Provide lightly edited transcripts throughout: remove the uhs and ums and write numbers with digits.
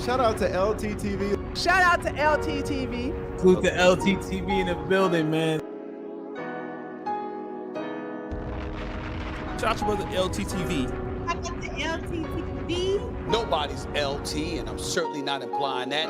Shout out to LTTV. Shout out to LTTV. Salute the LTTV in the building, man. Shout out to brother LTTV. Shout out to LTTV. Nobody's LT, and I'm certainly not implying that.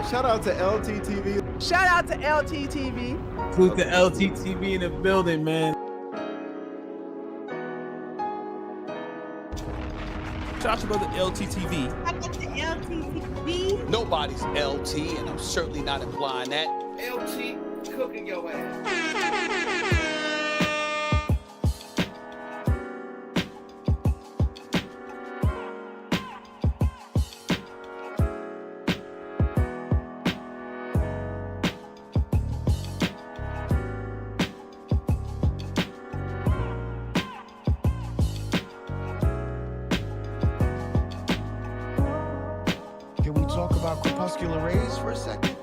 Shout out to LTTV. Shout out to LTTV. Salute the LTTV in the building, man. Shout out to brother LTTV. Shout out to LTTV. Nobody's LT, and I'm certainly not implying that. LT cooking your ass. Can we talk about corpuscular rays for a second?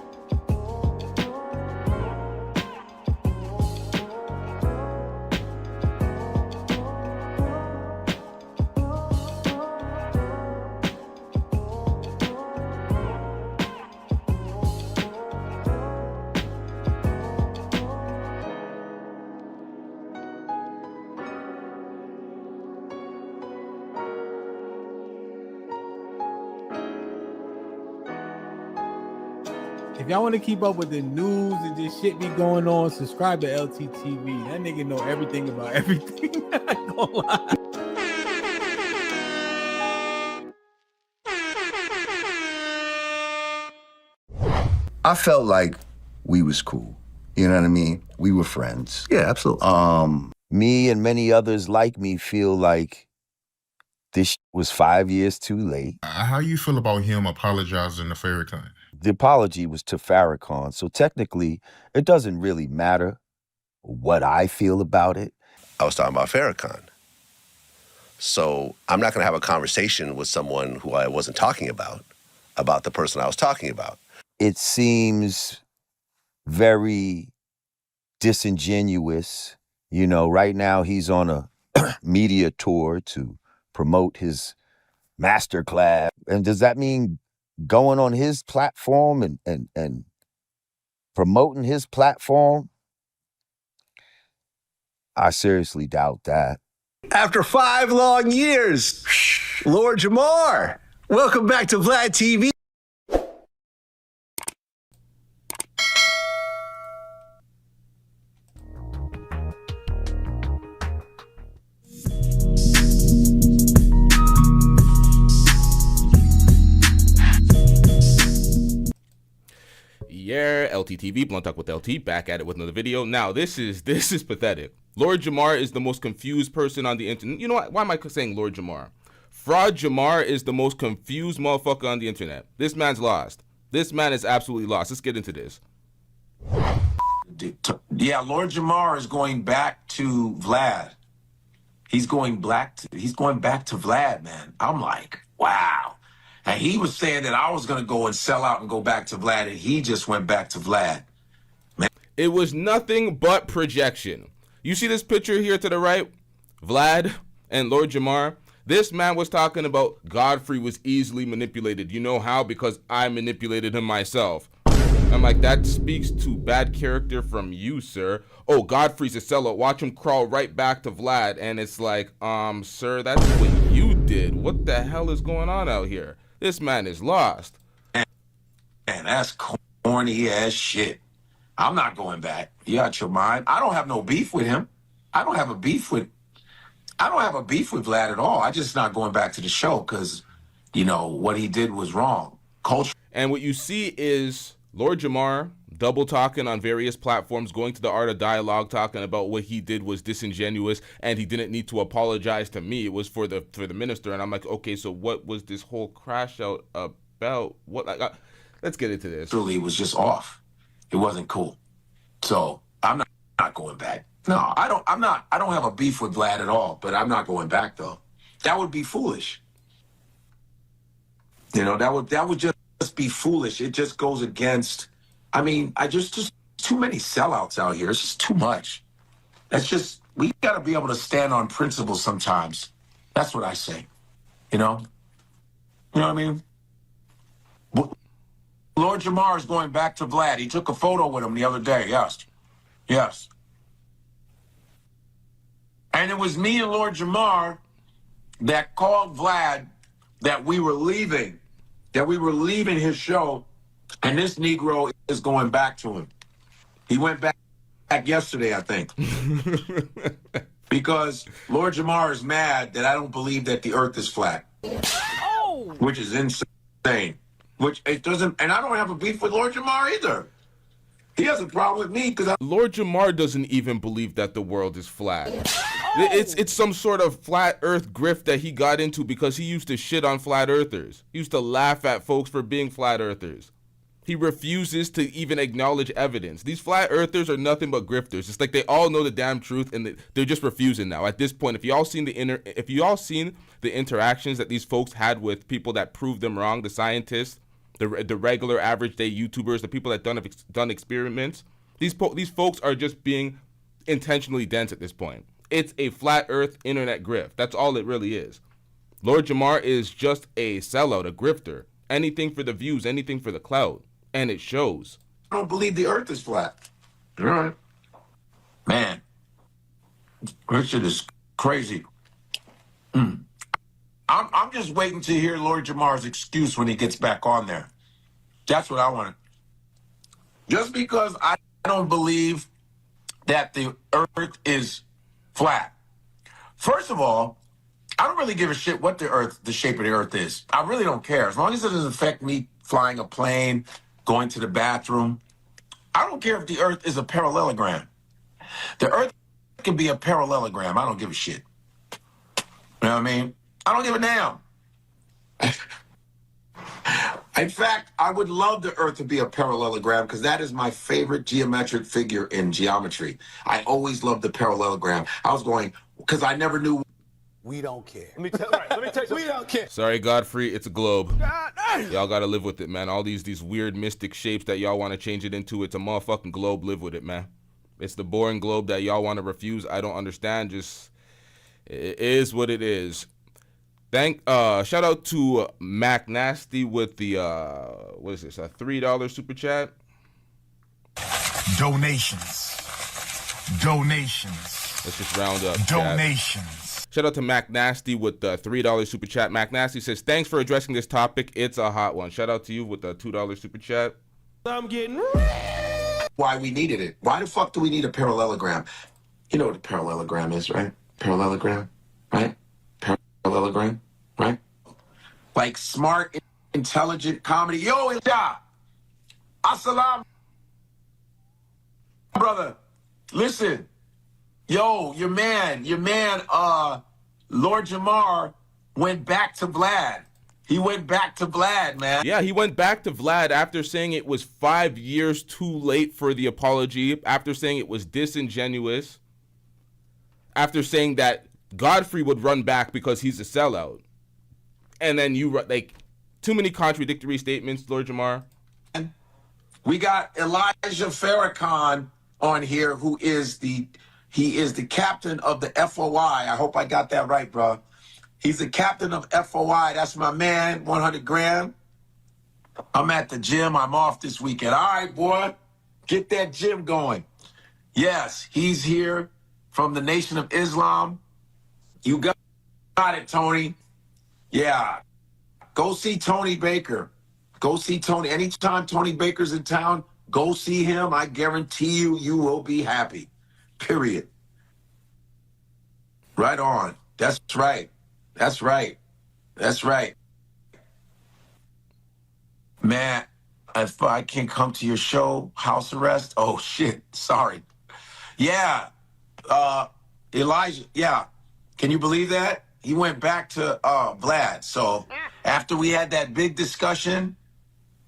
If y'all want to keep up with the news and just shit be going on, subscribe to LTTV. That nigga know everything about everything. I ain't gonna lie. I felt like we was cool. You know what I mean? We were friends. Yeah, absolutely. Me and many others like me feel like this was 5 years too late. How you feel about him apologizing to Farrakhan? The apology was to Farrakhan, so technically it doesn't really matter what I feel about it. I was talking about Farrakhan. So I'm not going to have a conversation with someone who I wasn't talking about the person I was talking about. It seems very disingenuous. You know, right now he's on a media tour to promote his masterclass. And does that mean going on his platform and promoting his platform? I seriously doubt that. After 5 long years, Lord Jamar, welcome back to VladTV. Yeah, LTTV, Blunt Talk with LT, back at it with another video. Now, this is pathetic. Lord Jamar is the most confused person on the internet. You know what? Why am I saying Lord Jamar? Fraud Jamar is the most confused motherfucker on the internet. This man's lost. This man is absolutely lost. Let's get into this. Yeah, Lord Jamar is going back to Vlad. He's going back to Vlad, man. I'm like, wow. And he was saying that I was going to go and sell out and go back to Vlad, and he just went back to Vlad. Man. It was nothing but projection. You see this picture here to the right? Vlad and Lord Jamar. This man was talking about Godfrey was easily manipulated. You know how? Because I manipulated him myself. I'm like, that speaks to bad character from you, sir. Oh, Godfrey's a sellout. Watch him crawl right back to Vlad. And it's like, sir, that's what you did. What the hell is going on out here? This man is lost. Man, that's corny ass shit. I'm not going back. You out your mind. I don't have no beef with him. I don't have a beef with I don't have a beef with Vlad at all. I just not going back to the show because, you know, what he did was wrong. Culture. And what you see is Lord Jamar double talking on various platforms, going to the Art of Dialogue, talking about what he did was disingenuous and he didn't need to apologize to me. It was for the minister. And I'm like, okay, so what was this whole crash out about? What? Let's get into this. Truly, it was just off. It wasn't cool. So I'm not going back. No, I don't have a beef with Vlad at all, but I'm not going back though. That would be foolish. You know, that would just be foolish. It just goes against, I mean, just too many sellouts out here. It's just too much. That's just, we got to be able to stand on principle sometimes. That's what I say. You know what I mean? Lord Jamar is going back to Vlad. He took a photo with him the other day. Yes. And it was me and Lord Jamar that called Vlad that we were leaving his show, and this Negro is going back to him. He went back yesterday, I think. Because Lord Jamar is mad that I don't believe that the earth is flat. Oh! Which is insane. Which it doesn't, and I don't have a beef with Lord Jamar either. He has a problem with me because Lord Jamar doesn't even believe that the world is flat. Oh. It's some sort of flat earth grift that he got into because he used to shit on flat earthers. He used to laugh at folks for being flat earthers. He refuses to even acknowledge evidence. These flat earthers are nothing but grifters. It's like they all know the damn truth and they're just refusing now. At this point, if you all seen the interactions that these folks had with people that proved them wrong, the scientists, the regular average day YouTubers, the people that done experiments, these folks are just being intentionally dense at this point. It's a flat earth internet grift. That's all it really is. Lord Jamar is just a sellout, a grifter. Anything for the views, anything for the clout. And it shows. I don't believe the earth is flat. All right. Man, this shit is crazy. I'm just waiting to hear Lord Jamar's excuse when he gets back on there. That's what I want. Just because I don't believe that the earth is flat. First of all, I don't really give a shit what the shape of the earth is. I really don't care. As long as it doesn't affect me flying a plane, going to the bathroom. I don't care if the earth is a parallelogram. The earth can be a parallelogram. I don't give a shit. You know what I mean? I don't give a damn. In fact, I would love the earth to be a parallelogram because that is my favorite geometric figure in geometry. I always loved the parallelogram. I was going, because I never knew. We don't care. Let me tell you, we don't care. Sorry, Godfrey, it's a globe. Y'all gotta live with it, man. All these weird mystic shapes that y'all want to change it into, it's a motherfucking globe. Live with it, man. It's the boring globe that y'all want to refuse. I don't understand. Just, it is what it is. Shout out to Mac Nasty with the what is this? A $3 super chat. Donations. Let's just round up. Donations. Chat. Shout out to Mac Nasty with the $3 super chat. Mac Nasty says, thanks for addressing this topic. It's a hot one. Shout out to you with the $2 super chat. I'm getting Why we needed it. Why the fuck do we need a parallelogram? You know what a parallelogram is, right? Parallelogram, right? Parallelogram, right? Like smart, intelligent comedy. Yo, yeah. Assalam, brother. Listen. Yo, your man, Lord Jamar went back to Vlad. He went back to Vlad, man. Yeah, he went back to Vlad after saying it was 5 years too late for the apology, after saying it was disingenuous, after saying that Godfrey would run back because he's a sellout. And then too many contradictory statements, Lord Jamar. We got Elijah Farrakhan on here, who is the captain of the FOI. I hope I got that right, bro. He's the captain of FOI. That's my man, 100 grand. I'm at the gym. I'm off this weekend. All right, boy. Get that gym going. Yes, he's here from the Nation of Islam. You got it, Tony. Yeah. Go see Tony Baker. Go see Tony. Anytime Tony Baker's in town, go see him. I guarantee you will be happy. Period. Right on. That's right. That's right. That's right. Man, if I can come to your show, house arrest. Oh shit. Sorry. Yeah. Elijah. Yeah. Can you believe that? He went back to Vlad. So after we had that big discussion,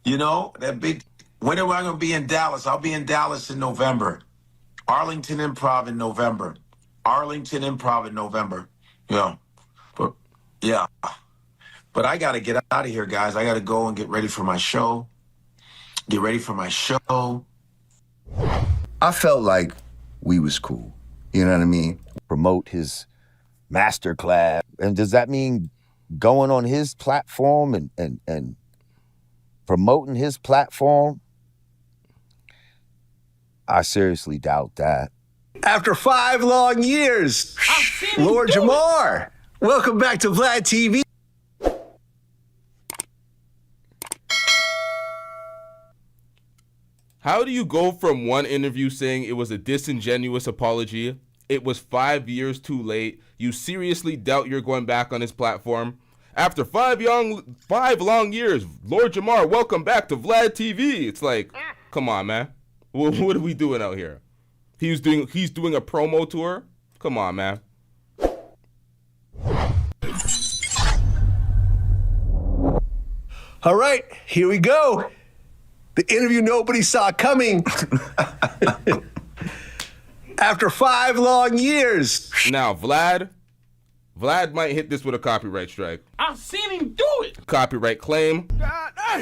you know, when am I going to be in Dallas? I'll be in Dallas in November. Arlington Improv in November. Arlington Improv in November. Yeah. But I got to get out of here, guys. I got to go and get ready for my show. I felt like we was cool. You know what I mean? Promote his master class. And does that mean going on his platform and promoting his platform? I seriously doubt that. After 5 long years, Lord Jamar, welcome back to VladTV. How do you go from one interview saying it was a disingenuous apology, it was 5 years too late, you seriously doubt you're going back on his platform? After 5 long years, Lord Jamar, welcome back to VladTV. It's like, come on, man. What are we doing out here? He's doing a promo tour? Come on, man. All right, here we go. The interview nobody saw coming. After 5 long years. Now, Vlad might hit this with a copyright strike. I've seen him do it. Copyright claim.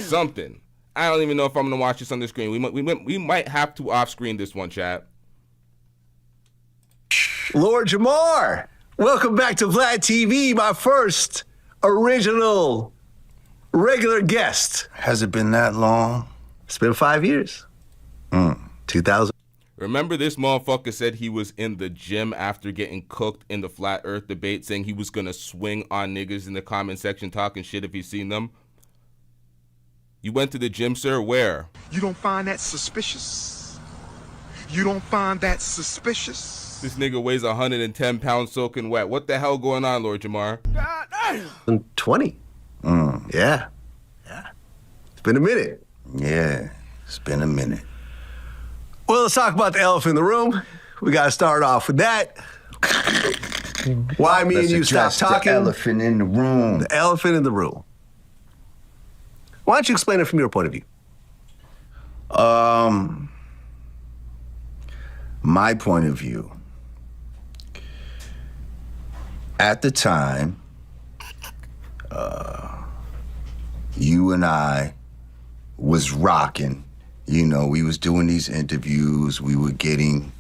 Something. I don't even know if I'm gonna watch this on the screen. We might have to off-screen this one, chat. Lord Jamar, welcome back to VladTV, my first original regular guest. Has it been that long? It's been 5 years. 2000. Remember this motherfucker said he was in the gym after getting cooked in the flat earth debate, saying he was gonna swing on niggas in the comment section talking shit if he seen them? You went to the gym, sir? Where? You don't find that suspicious? You don't find that suspicious? This nigga weighs 110 pounds soaking wet. What the hell going on, Lord Jamar? 20. Yeah. It's been a minute. Yeah, it's been a minute. Well, let's talk about the elephant in the room. We got to start off with that. Why me and you stopped talking? The elephant in the room. The elephant in the room. Why don't you explain it from your point of view? My point of view. At the time, you and I was rocking. You know, we was doing these interviews. We were getting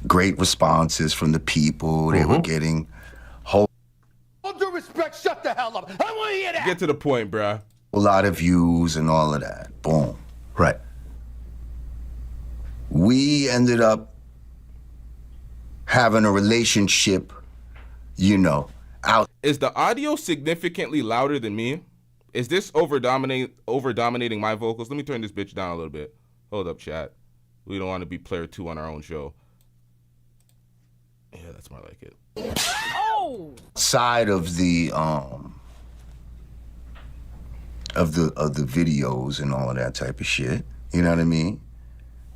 great responses from the people. They were getting whole. All due respect, shut the hell up. I want to hear that. Get to the point, bruh. A lot of views and all of that. Boom. Right. We ended up having a relationship, you know, out. Is the audio significantly louder than me? Is this over dominating my vocals? Let me turn this bitch down a little bit. Hold up, chat. We don't want to be player 2 on our own show. Yeah, that's more like it. Oh! Side of the videos and all of that type of shit. You know what I mean?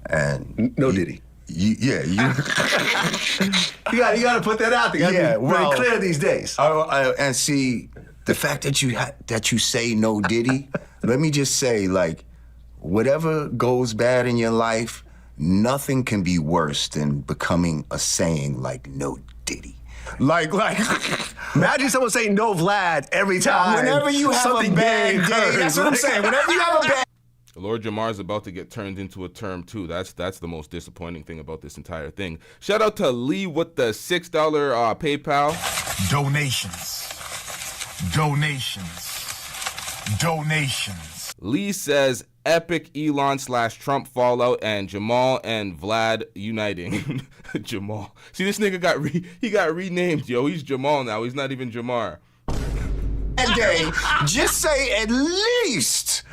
And no Diddy. You gotta put that out there. Yeah, very clear these days. And see, the fact that you say no Diddy, let me just say, like, whatever goes bad in your life, nothing can be worse than becoming a saying like no Diddy. Like, imagine someone saying no Vlad every time. Whenever you have a bad day, that's what I'm saying. Whenever you have a bad Lord Jamar is about to get turned into a term too. That's the most disappointing thing about this entire thing. Shout out to Lee with the $6 PayPal. Donations. Lee says epic Elon/Trump fallout and Jamal and Vlad uniting. Jamal. See, this nigga got renamed, yo. He's Jamal now. He's not even Jamar. day, just say at least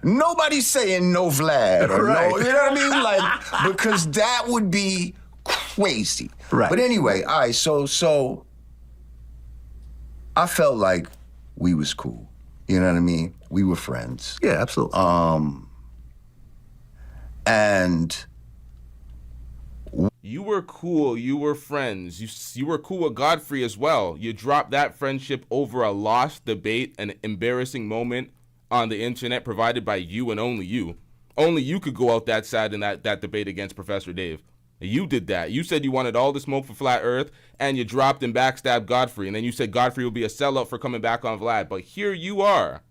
nobody's saying no Vlad or no, you know what I mean? Like, because that would be crazy. Right. But anyway, all right, so I felt like we was cool. You know what I mean? We were friends. Yeah, absolutely. And you were cool. You were friends. You were cool with Godfrey as well. You dropped that friendship over a lost debate, an embarrassing moment on the internet provided by you and only you. Only you could go out that side in that debate against Professor Dave. You did that. You said you wanted all the smoke for Flat Earth, and you dropped and backstabbed Godfrey. And then you said Godfrey will be a sellout for coming back on Vlad. But here you are.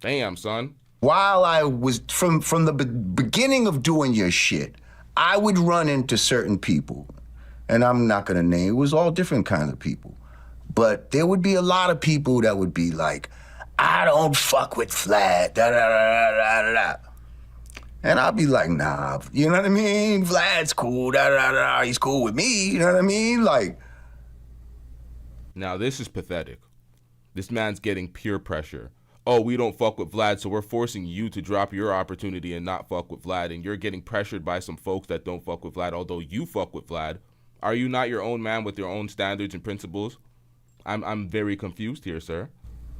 Damn, son. While I was, from the beginning of doing your shit, I would run into certain people, and I'm not gonna name, it was all different kinds of people. But there would be a lot of people that would be like, I don't fuck with Vlad, da da da da da da. And I'll be like, nah, you know what I mean? Vlad's cool, da da da, he's cool with me, you know what I mean? Like. Now this is pathetic. This man's getting peer pressure. Oh, we don't fuck with Vlad, so we're forcing you to drop your opportunity and not fuck with Vlad, and you're getting pressured by some folks that don't fuck with Vlad, although you fuck with Vlad. Are you not your own man with your own standards and principles? I'm very confused here, sir.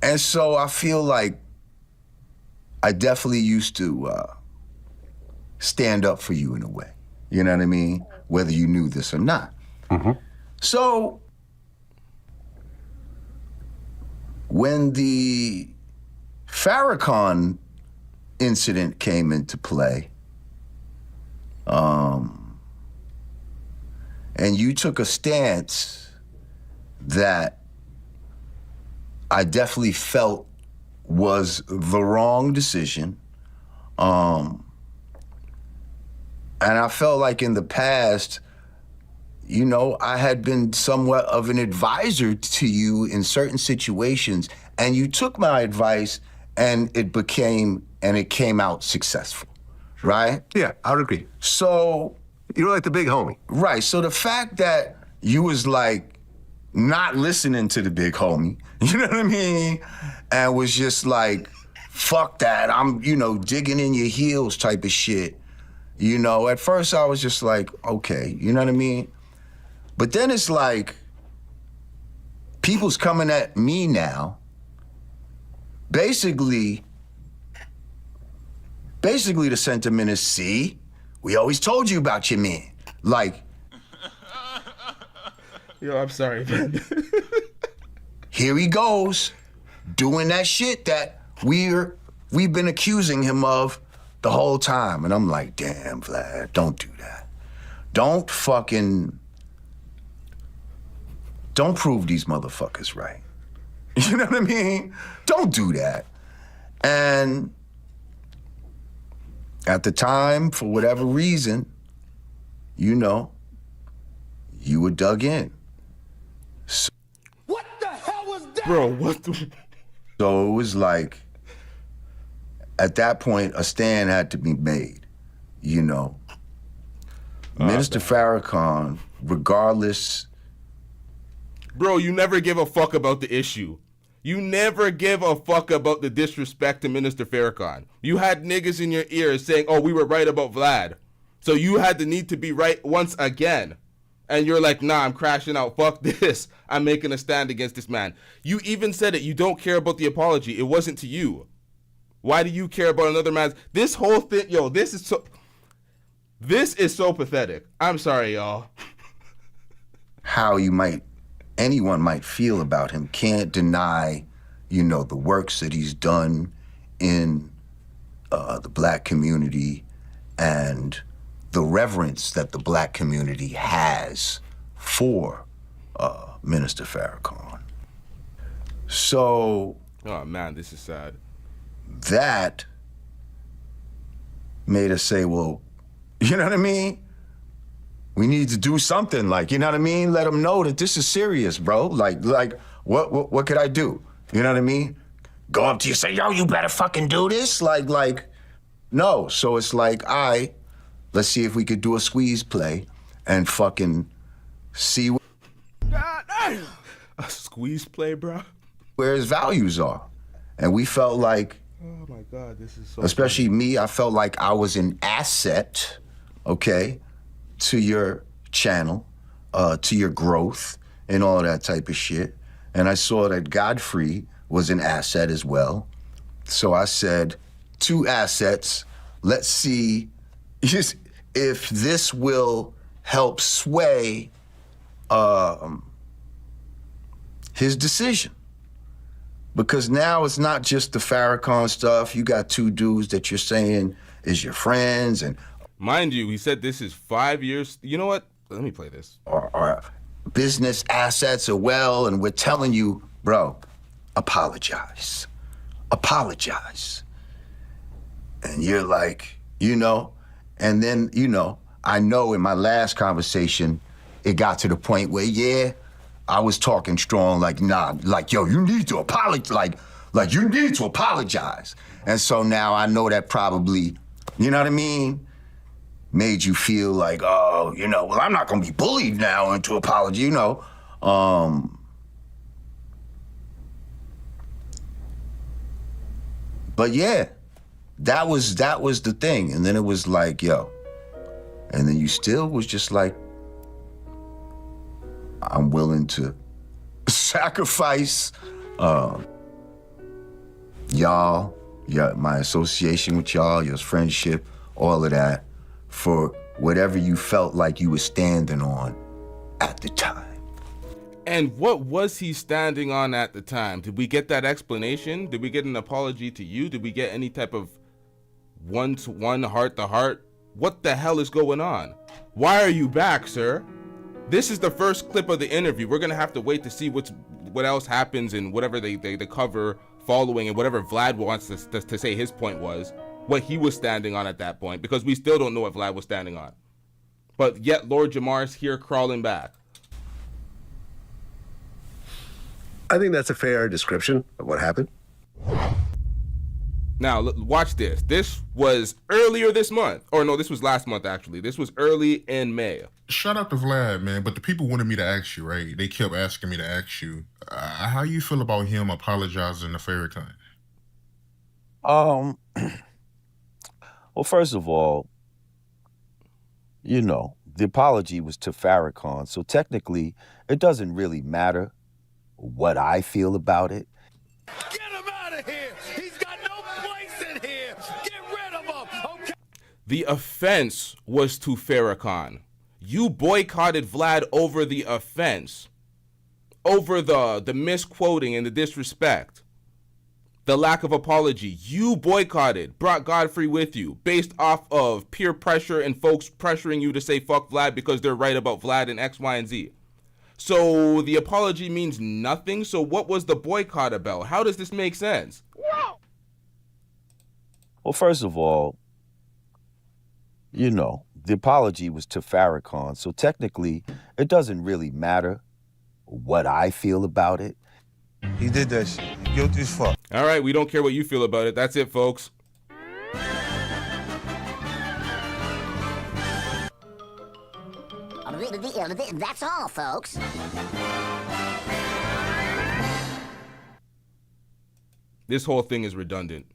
And so I feel like I definitely used to stand up for you in a way. You know what I mean? Whether you knew this or not. Mm-hmm. So when the Farrakhan incident came into play, and you took a stance that I definitely felt was the wrong decision. And I felt like in the past, you know, I had been somewhat of an advisor to you in certain situations, and you took my advice and it came out successful, right? Yeah, I would agree. So. You were like the big homie. Right, so the fact that you was like not listening to the big homie, you know what I mean? And was just like, fuck that, I'm, you know, digging in your heels type of shit. You know, at first I was just like, okay, you know what I mean? But then it's like, people's coming at me now. Basically the sentiment is, see, we always told you about your man. Like, yo, I'm sorry, man. Here he goes, doing that shit that we've been accusing him of the whole time. And I'm like, damn, Vlad, don't do that. Don't prove these motherfuckers right. You know what I mean? Don't do that. And at the time, for whatever reason, you know, you were dug in. So, What the hell was that? Bro, what the... So it was like, at that point, a stand had to be made, you know. Minister Farrakhan, regardless... Bro, you never give a fuck about the issue. You never give a fuck about the disrespect to Minister Farrakhan. You had niggas in your ears saying, oh, we were right about Vlad. So you had the need to be right once again. And you're like, nah, I'm crashing out. Fuck this. I'm making a stand against this man. You even said it. You don't care about the apology. It wasn't to you. Why do you care about another man's... This whole thing, yo, this is so pathetic. I'm sorry, y'all. How anyone might feel about him, can't deny, you know, the works that he's done in the Black community and the reverence that the Black community has for Minister Farrakhan. So... Oh, man, this is sad. That made us say, well, you know what I mean? We need to do something, like, you know what I mean? Let them know that this is serious, bro. Like, what could I do? You know what I mean? Go up to you, say, yo, you better fucking do this? Like, no. So it's like, let's see if we could do a squeeze play and fucking see a squeeze play, bro? Where his values are. And we felt like, oh my God, this is so especially funny. Me, I felt like I was an asset, okay, to your channel, to your growth and all that type of shit. and I saw that Godfrey was an asset as well. So I said, 2 assets. Let's see if this will help sway his decision. Because now it's not just the Farrakhan stuff. You got 2 dudes that you're saying is your friends. And mind you, he said this is 5 years. You know what? Let me play this. Or business assets as well. And we're telling you, bro, apologize. Apologize. And you're like, and then, I know in my last conversation, it got to the point where, yeah, I was talking strong, like, nah, like, yo, you need to apologize, like you need to apologize. And so now I know that probably, you know what I mean, made you feel like, oh, well, I'm not gonna be bullied now into apology, But yeah, that was the thing. And then it was like, yo, and then you still was just like, I'm willing to sacrifice y'all, my association with y'all, your friendship, all of that, for whatever you felt like you were standing on at the time. And what was he standing on at the time? Did we get that explanation? Did we get an apology to you? Did we get any type of one-to-one, heart-to-heart? What the hell is going on? Why are you back, sir? This is the first clip of the interview. We're gonna have to wait to see what else happens and whatever they cover following, and whatever Vlad wants to say his point was, what he was standing on at that point, because we still don't know what Vlad was standing on. But yet Lord Jamar's here crawling back. I think that's a fair description of what happened. Now, watch this. This was earlier this month. Or no, this was last month, actually. This was early in May. Shout out to Vlad, man. But the people wanted me to ask you, right? They kept asking me to ask you, how you feel about him apologizing to Farrakhan? Well, first of all, the apology was to Farrakhan. So technically, it doesn't really matter what I feel about it. Get him out of here! He's got no place in here! Get rid of him! Okay? The offense was to Farrakhan. You boycotted Vlad over the offense, over the misquoting and the disrespect, the lack of apology. You boycotted, brought Godfrey with you, based off of peer pressure and folks pressuring you to say fuck Vlad because they're right about Vlad and X, Y, and Z. So the apology means nothing. So what was the boycott about? How does this make sense? Well, first of all, the apology was to Farrakhan. So technically, it doesn't really matter what I feel about it. He did that shit. Guilty as fuck. All right, we don't care what you feel about it. That's it, folks. That's all, folks. This whole thing is redundant.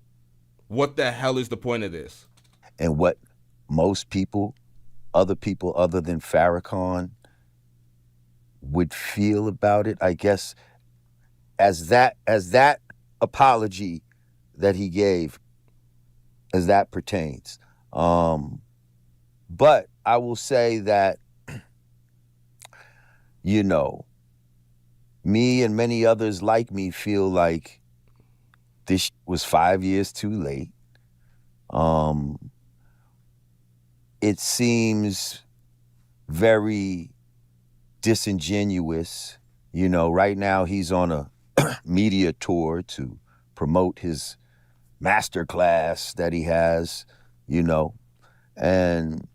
What the hell is the point of this? And what most people, other people other than Farrakhan, would feel about it, I guess, as that apology that he gave, as that pertains. But I will say that, me and many others like me feel like this was 5 years too late. It seems very disingenuous. Right now he's on a media tour to promote his master class that he has, and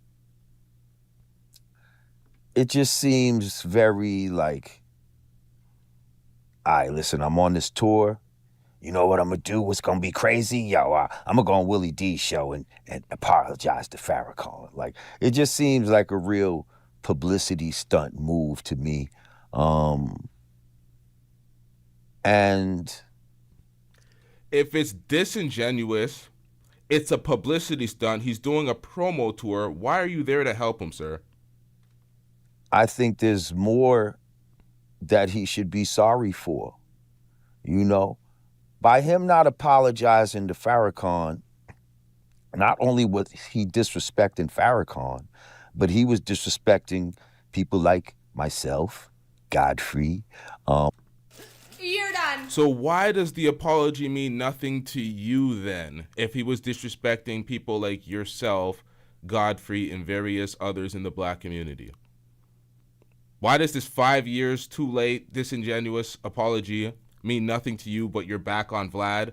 it just seems very like, all right, listen, I'm on this tour. You know what I'm gonna do? What's gonna be crazy? Yo, I'm gonna go on Willie D's show and apologize to Farrakhan. Like, it just seems like a real publicity stunt move to me. And if it's disingenuous, it's a publicity stunt. He's doing a promo tour. Why are you there to help him, sir? I think there's more that he should be sorry for. You know, by him not apologizing to Farrakhan, not only was he disrespecting Farrakhan, but he was disrespecting people like myself, Godfrey. You're done. So why does the apology mean nothing to you then, if he was disrespecting people like yourself, Godfrey, and various others in the black community? Why does this 5 years too late, disingenuous apology mean nothing to you, but you're back on Vlad?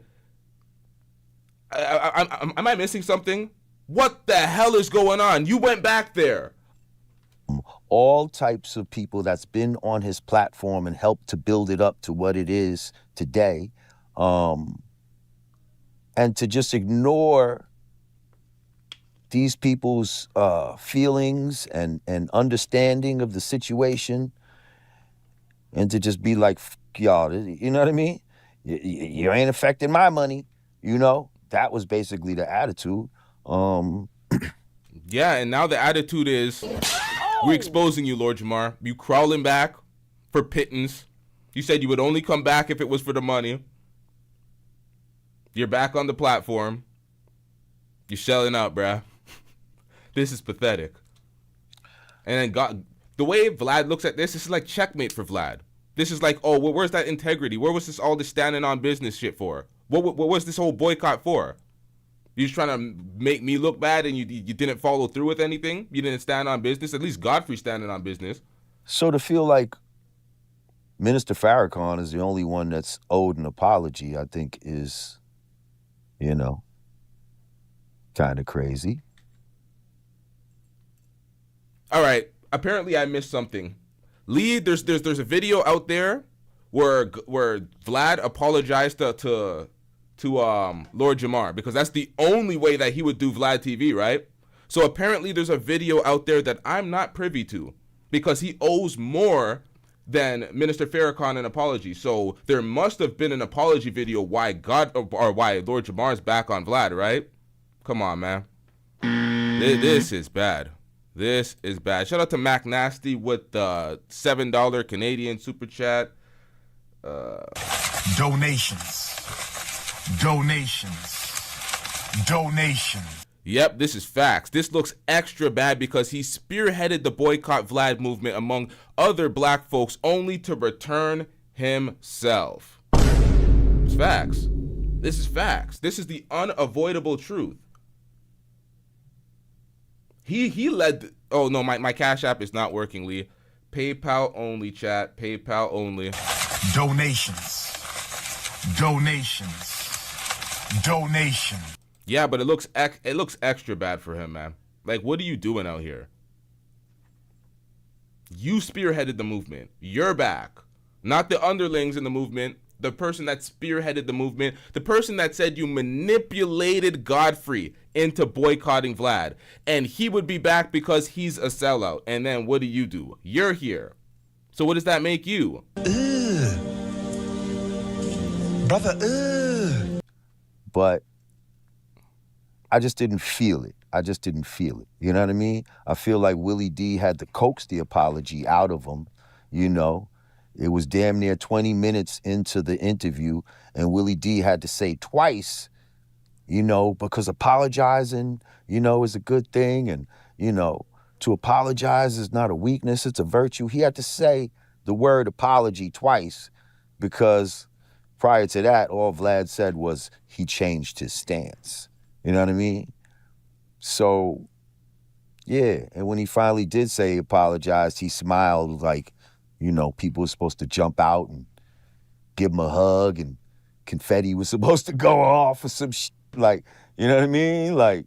Am I missing something? What the hell is going on? You went back there. All types of people that's been on his platform and helped to build it up to what it is today. And to just ignore these people's feelings and understanding of the situation, and to just be like, y'all, you know what I mean? You ain't affecting my money, you know? That was basically the attitude. Yeah, and now the attitude is, we're exposing you, Lord Jamar. You crawling back for pittance. You said you would only come back if it was for the money. You're back on the platform. You're shelling out, bruh. This is pathetic. And then the way Vlad looks at this is like checkmate for Vlad. This is like, oh, well, where's that integrity? Where was all this standing on business shit for? What was this whole boycott for? You just trying to make me look bad, and you didn't follow through with anything? You didn't stand on business? At least Godfrey's standing on business. So to feel like Minister Farrakhan is the only one that's owed an apology, I think is, you know, kind of crazy. All right. Apparently I missed something. Lee, there's a video out there where Vlad apologized to Lord Jamar, because that's the only way that he would do VladTV, right? So apparently there's a video out there that I'm not privy to, because he owes more than Minister Farrakhan an apology. So there must have been an apology video why Lord Jamar's back on Vlad, right? Come on, man. This is bad. This is bad. Shout out to Mac Nasty with the $7 Canadian super chat. Donations. Yep, this is facts. This looks extra bad because he spearheaded the boycott Vlad movement among other black folks only to return himself. It's facts. This is facts. This is the unavoidable truth. He led. Oh no, my Cash App is not working, Lee. PayPal only, chat. PayPal only. Donations. Yeah, but it looks extra bad for him, man. Like, what are you doing out here? You spearheaded the movement. You're back. Not the underlings in the movement. The person that spearheaded the movement. The person that said you manipulated Godfrey into boycotting Vlad. And he would be back because he's a sellout. And then what do? You're here. So what does that make you? Brother, But I just didn't feel it. You know what I mean? I feel like Willie D had to coax the apology out of him, you know? It was damn near 20 minutes into the interview, and Willie D had to say twice, you know, because apologizing, you know, is a good thing, and, you know, to apologize is not a weakness, it's a virtue. He had to say the word apology twice, because prior to that, all Vlad said was he changed his stance. You know what I mean? So, yeah, and when he finally did say he apologized, he smiled like, you know, people were supposed to jump out and give him a hug, and confetti was supposed to go off or some shit. Like, you know what I mean? Like,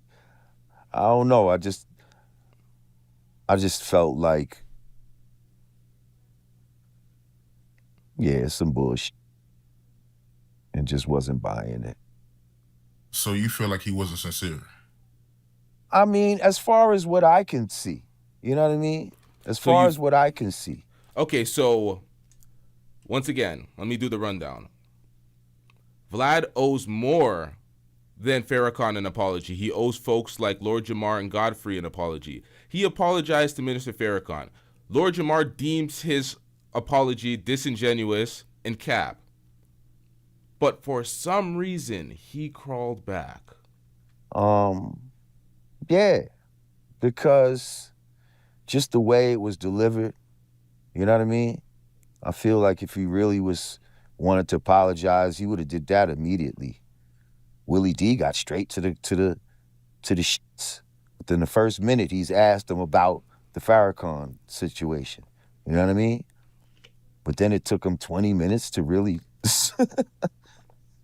I don't know. I just felt like, yeah, some bullshit, and just wasn't buying it. So you feel like he wasn't sincere? I mean, as far as what I can see, you know what I mean? As far as what I can see. Okay, so once again, let me do the rundown. Vlad owes more than Farrakhan an apology. He owes folks like Lord Jamar and Godfrey an apology. He apologized to Minister Farrakhan. Lord Jamar deems his apology disingenuous and cap. But for some reason, he crawled back. Yeah, because just the way it was delivered, you know what I mean? I feel like if he really wanted to apologize, he would have did that immediately. Willie D got straight to the shits. Within the first minute, he's asked him about the Farrakhan situation. You know what I mean? But then it took him 20 minutes to really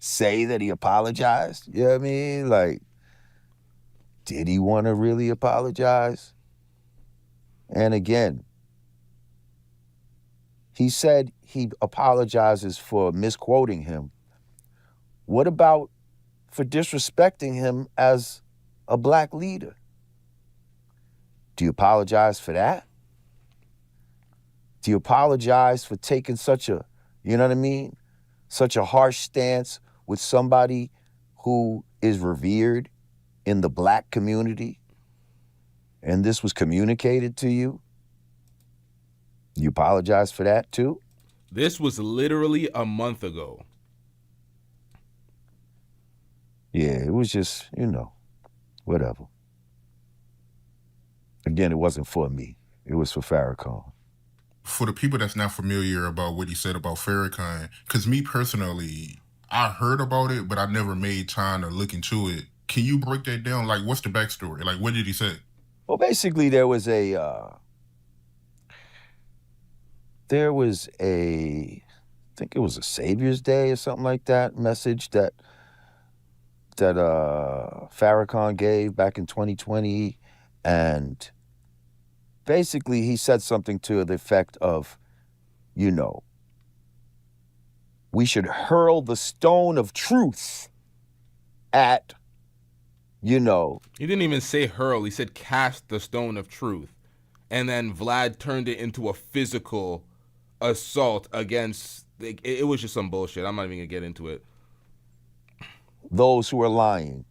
say that he apologized. You know what I mean? Like, did he want to really apologize? And again, he said he apologizes for misquoting him. What about for disrespecting him as a black leader? Do you apologize for that? Do you apologize for taking such a, you know what I mean? Such a harsh stance with somebody who is revered in the black community, and this was communicated to you? You apologize for that too? This was literally a month ago. Yeah, it was just, whatever. Again, it wasn't for me. It was for Farrakhan. For the people that's not familiar about what he said about Farrakhan, because me personally, I heard about it, but I never made time to look into it. Can you break that down? Like, what's the backstory? Like, what did he say? Well, basically, there was a, I think it was a Savior's Day or something like that, message that Farrakhan gave back in 2020. And basically, he said something to the effect of, we should hurl the stone of truth at, He didn't even say hurl. He said cast the stone of truth. And then Vlad turned it into a physical assault against, it was just some bullshit. I'm not even going to get into it. Those who are lying,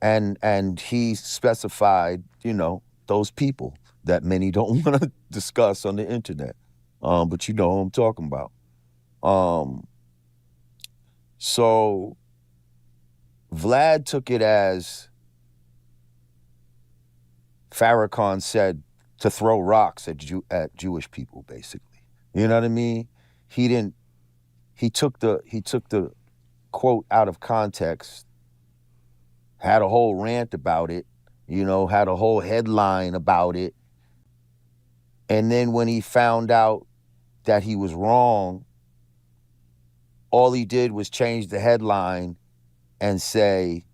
and he specified, those people that many don't want to discuss on the internet. But you know who I'm talking about. So Vlad took it as Farrakhan said to throw rocks at Jewish people, basically. You know what I mean? He took the quote out of context, had a whole rant about it, had a whole headline about it. And then when he found out that he was wrong, all he did was change the headline and say,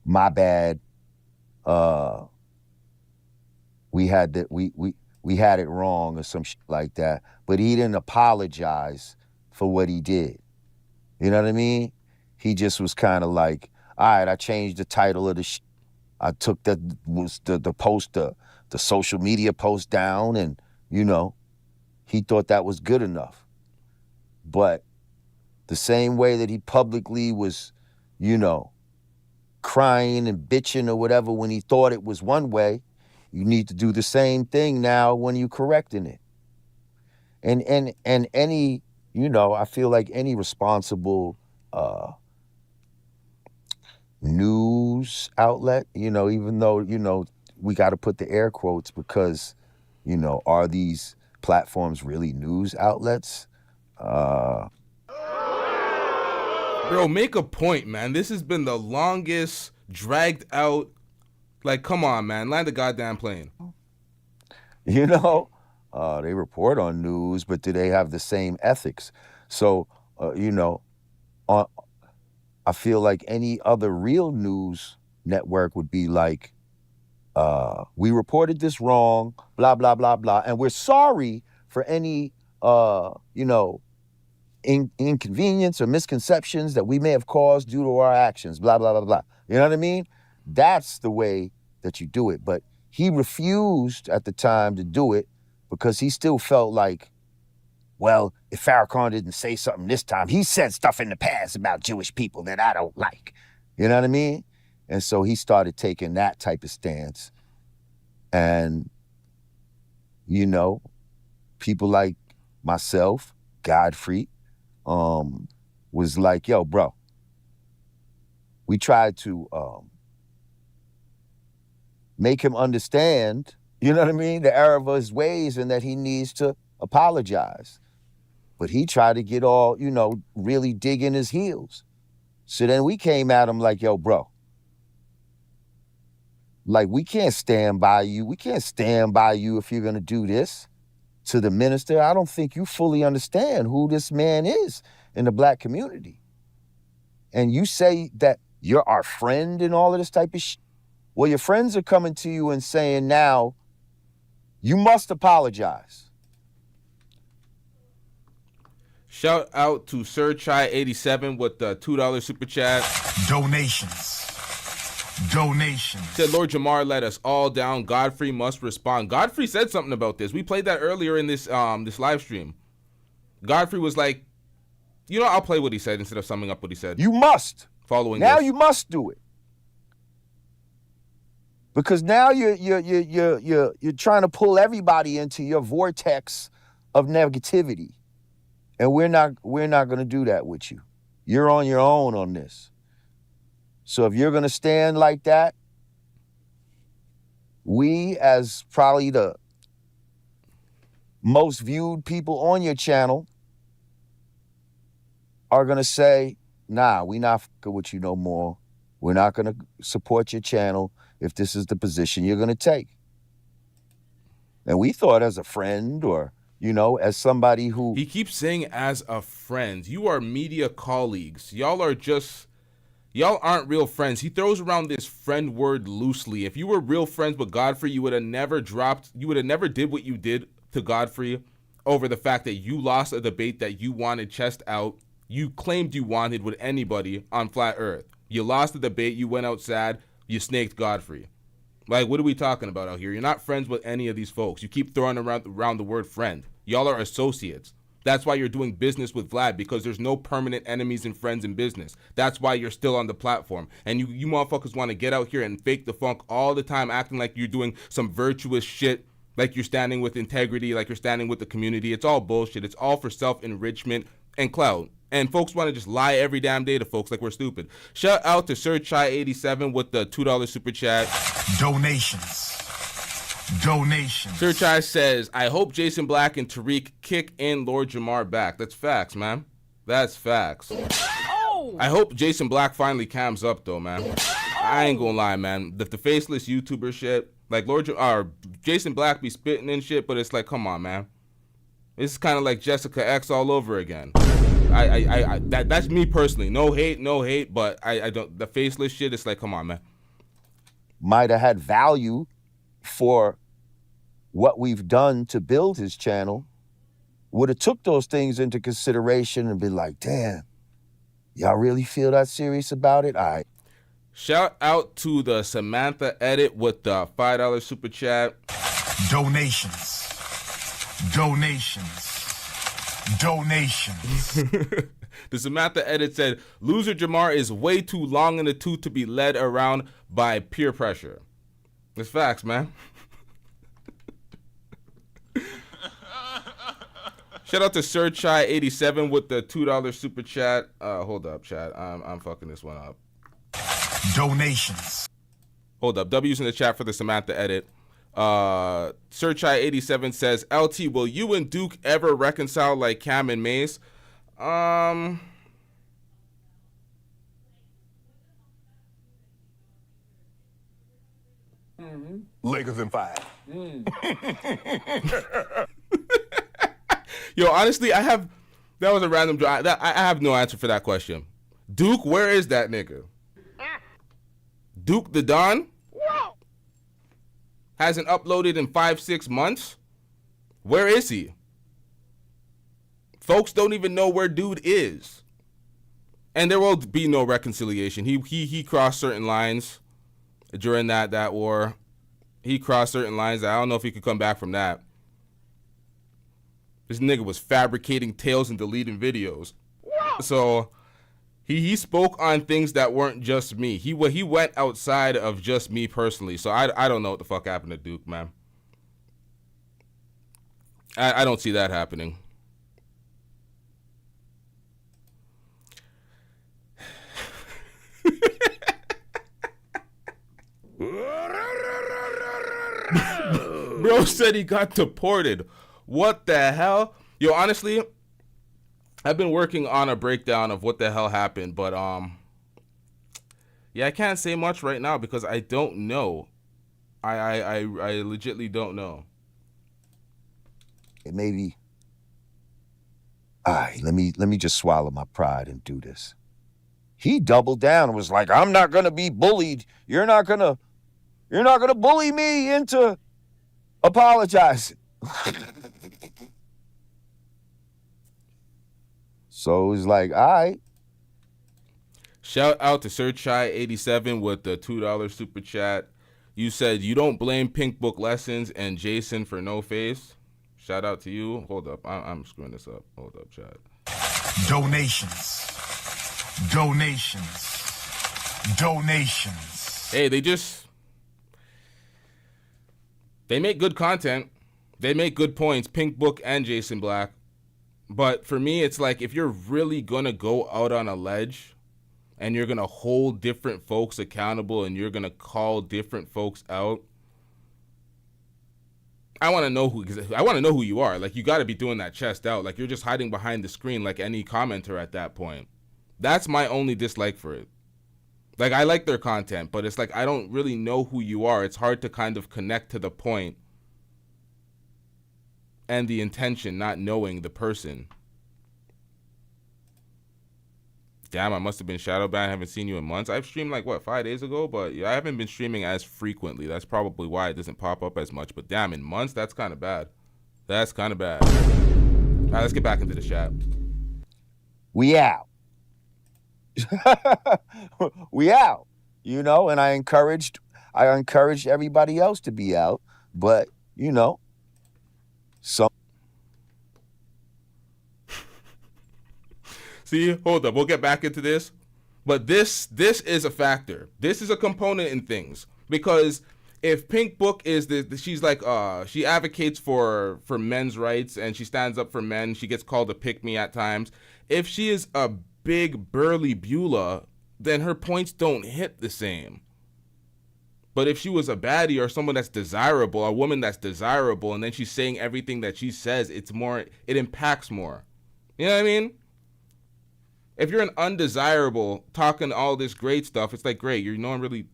my bad. We had it wrong or some shit like that. But he didn't apologize for what he did. You know what I mean? He just was kind of like, all right, I changed the title of the shit. I took the post, the social media post down, and, he thought that was good enough. But the same way that he publicly was, crying and bitching or whatever when he thought it was one way, you need to do the same thing now when you're correcting it. And any, I feel like any responsible news outlet, even though, we got to put the air quotes because, are these platforms really news outlets? Bro, make a point, man. This has been the longest dragged out. Like, come on, man. Land the goddamn plane. They report on news, but do they have the same ethics? So, I feel like any other real news network would be like, we reported this wrong, blah, blah, blah, blah. And we're sorry for any, inconvenience or misconceptions that we may have caused due to our actions, blah, blah, blah, blah. You know what I mean? That's the way that you do it. But he refused at the time to do it because he still felt like, well, if Farrakhan didn't say something this time, he said stuff in the past about Jewish people that I don't like. You know what I mean? And so he started taking that type of stance. And, you know, people like myself, Godfrey, was like, yo, bro, we tried to make him understand, you know what I mean, the error of his ways and that he needs to apologize. But he tried to get all, you know, really dig in his heels. So then we came at him like, yo, bro, like, we can't stand by you. We can't stand by you if you're going to do this to the minister. I don't think you fully understand who this man is in the black community. And you say that you're our friend and all of this type of shit. Well, your friends are coming to you and saying now, you must apologize. Shout out to Sir Chai 87 with the $2 super chat. Donations. Said Lord Jamar let us all down. Godfrey must respond. Godfrey said something about this. We played that earlier in this this live stream. Godfrey was like, you know, I'll play what he said instead of summing up what he said. You must. Following now this. You must do it. Because now you're trying to pull everybody into your vortex of negativity. And we're not going to do that with you. You're on your own on this. So if you're going to stand like that, we, as probably the most viewed people on your channel, are going to say, nah, we not fucking with you no more. We're not going to support your channel if this is the position you're going to take. And we thought as a friend or, you know, as somebody who... He keeps saying as a friend. You are media colleagues. Y'all aren't real friends. He throws around this friend word loosely. If you were real friends with Godfrey, you would have never did what you did to Godfrey over the fact that you lost a debate that you wanted chest out. You claimed you wanted with anybody on flat earth. You lost the debate. You went out sad. You snaked Godfrey. Like, what are we talking about out here? You're not friends with any of these folks. You keep throwing around the word friend. Y'all are associates. That's why you're doing business with Vlad, because there's no permanent enemies and friends in business. That's why you're still on the platform. And you motherfuckers want to get out here and fake the funk all the time, acting like you're doing some virtuous shit, like you're standing with integrity, like you're standing with the community. It's all bullshit. It's all for self-enrichment and clout. And folks want to just lie every damn day to folks like we're stupid. Shout out to Sir Chai 87 with the $2 super chat. Donations. Sir Chai says, I hope Jason Black and Tariq kick in Lord Jamar back. That's facts, man. That's facts. Oh! I hope Jason Black finally cams up, though, man. I ain't gonna lie, man. The faceless YouTuber shit, like Jason Black be spitting and shit, but it's like, come on, man. It's kind of like Jessica X all over again. That's me personally. No hate, but I don't. The faceless shit, it's like, come on, man. Might have had value for what we've done to build his channel, would have took those things into consideration and be like, damn, y'all really feel that serious about it? All right. Shout out to the Samantha Edit with the $5 super chat. Donations. The Samantha Edit said, Loser Jamar is way too long in the tooth to be led around by peer pressure. It's facts, man. Shout out to Sir Chai 87 with the $2 super chat. Hold up, chat. I'm fucking this one up. Donations. Hold up. W's in the chat for the Samantha Edit. Sir Chai 87 says, LT, will you and Duke ever reconcile like Cam and Mace? Lakers in 5. Yo, honestly, that was a random drive. I have no answer for that question. Duke, where is that nigga? Duke the Don? Hasn't uploaded in 5-6 months? Where is he? Folks don't even know where dude is. And there will be no reconciliation. He crossed certain lines during that war. He crossed certain lines. I don't know if he could come back from that. This nigga was fabricating tales and deleting videos. So He spoke on things that weren't just me. He went outside of just me personally. So I don't know what the fuck happened to Duke, man. I don't see that happening. Bro said he got deported. What the hell? Yo, honestly, I've been working on a breakdown of what the hell happened, but yeah, I can't say much right now because I don't know. I legitly don't know. It may be. All right, let me just swallow my pride and do this. He doubled down and was like, "I'm not gonna be bullied. You're not gonna bully me into apologizing." So it's like, all right. Shout out to Sir Chai 87 with the $2 super chat. You said you don't blame Pink Book Lessons and Jason for no face. Shout out to you. Hold up, I'm screwing this up. Hold up, chat. Donations. Hey, they make good content. They make good points, Pink Book and Jason Black. But for me, it's like if you're really going to go out on a ledge and you're going to hold different folks accountable and you're going to call different folks out, I want to know who you are. Like, you got to be doing that chest out. Like, you're just hiding behind the screen like any commenter at that point. That's my only dislike for it. Like, I like their content, but it's like I don't really know who you are. It's hard to kind of connect to the point and the intention, not knowing the person. Damn, I must have been shadow banned. I haven't seen you in months. I've streamed like, 5 days ago? But yeah, I haven't been streaming as frequently. That's probably why it doesn't pop up as much. But damn, in months, that's kind of bad. That's kind of bad. All right, let's get back into the chat. We out. We out. You know, and I encouraged everybody else to be out. But, you know, See, hold up. We'll get back into this. But this is a factor. This is a component in things. Because if Pink Book is she's like she advocates for men's rights and she stands up for men, she gets called a pick-me at times. If she is a big burly Beulah, then her points don't hit the same. But if she was a baddie or someone that's desirable, a woman that's desirable, and then she's saying everything that she says, it impacts more. You know what I mean? If you're an undesirable talking all this great stuff, it's like, great, you're no one really,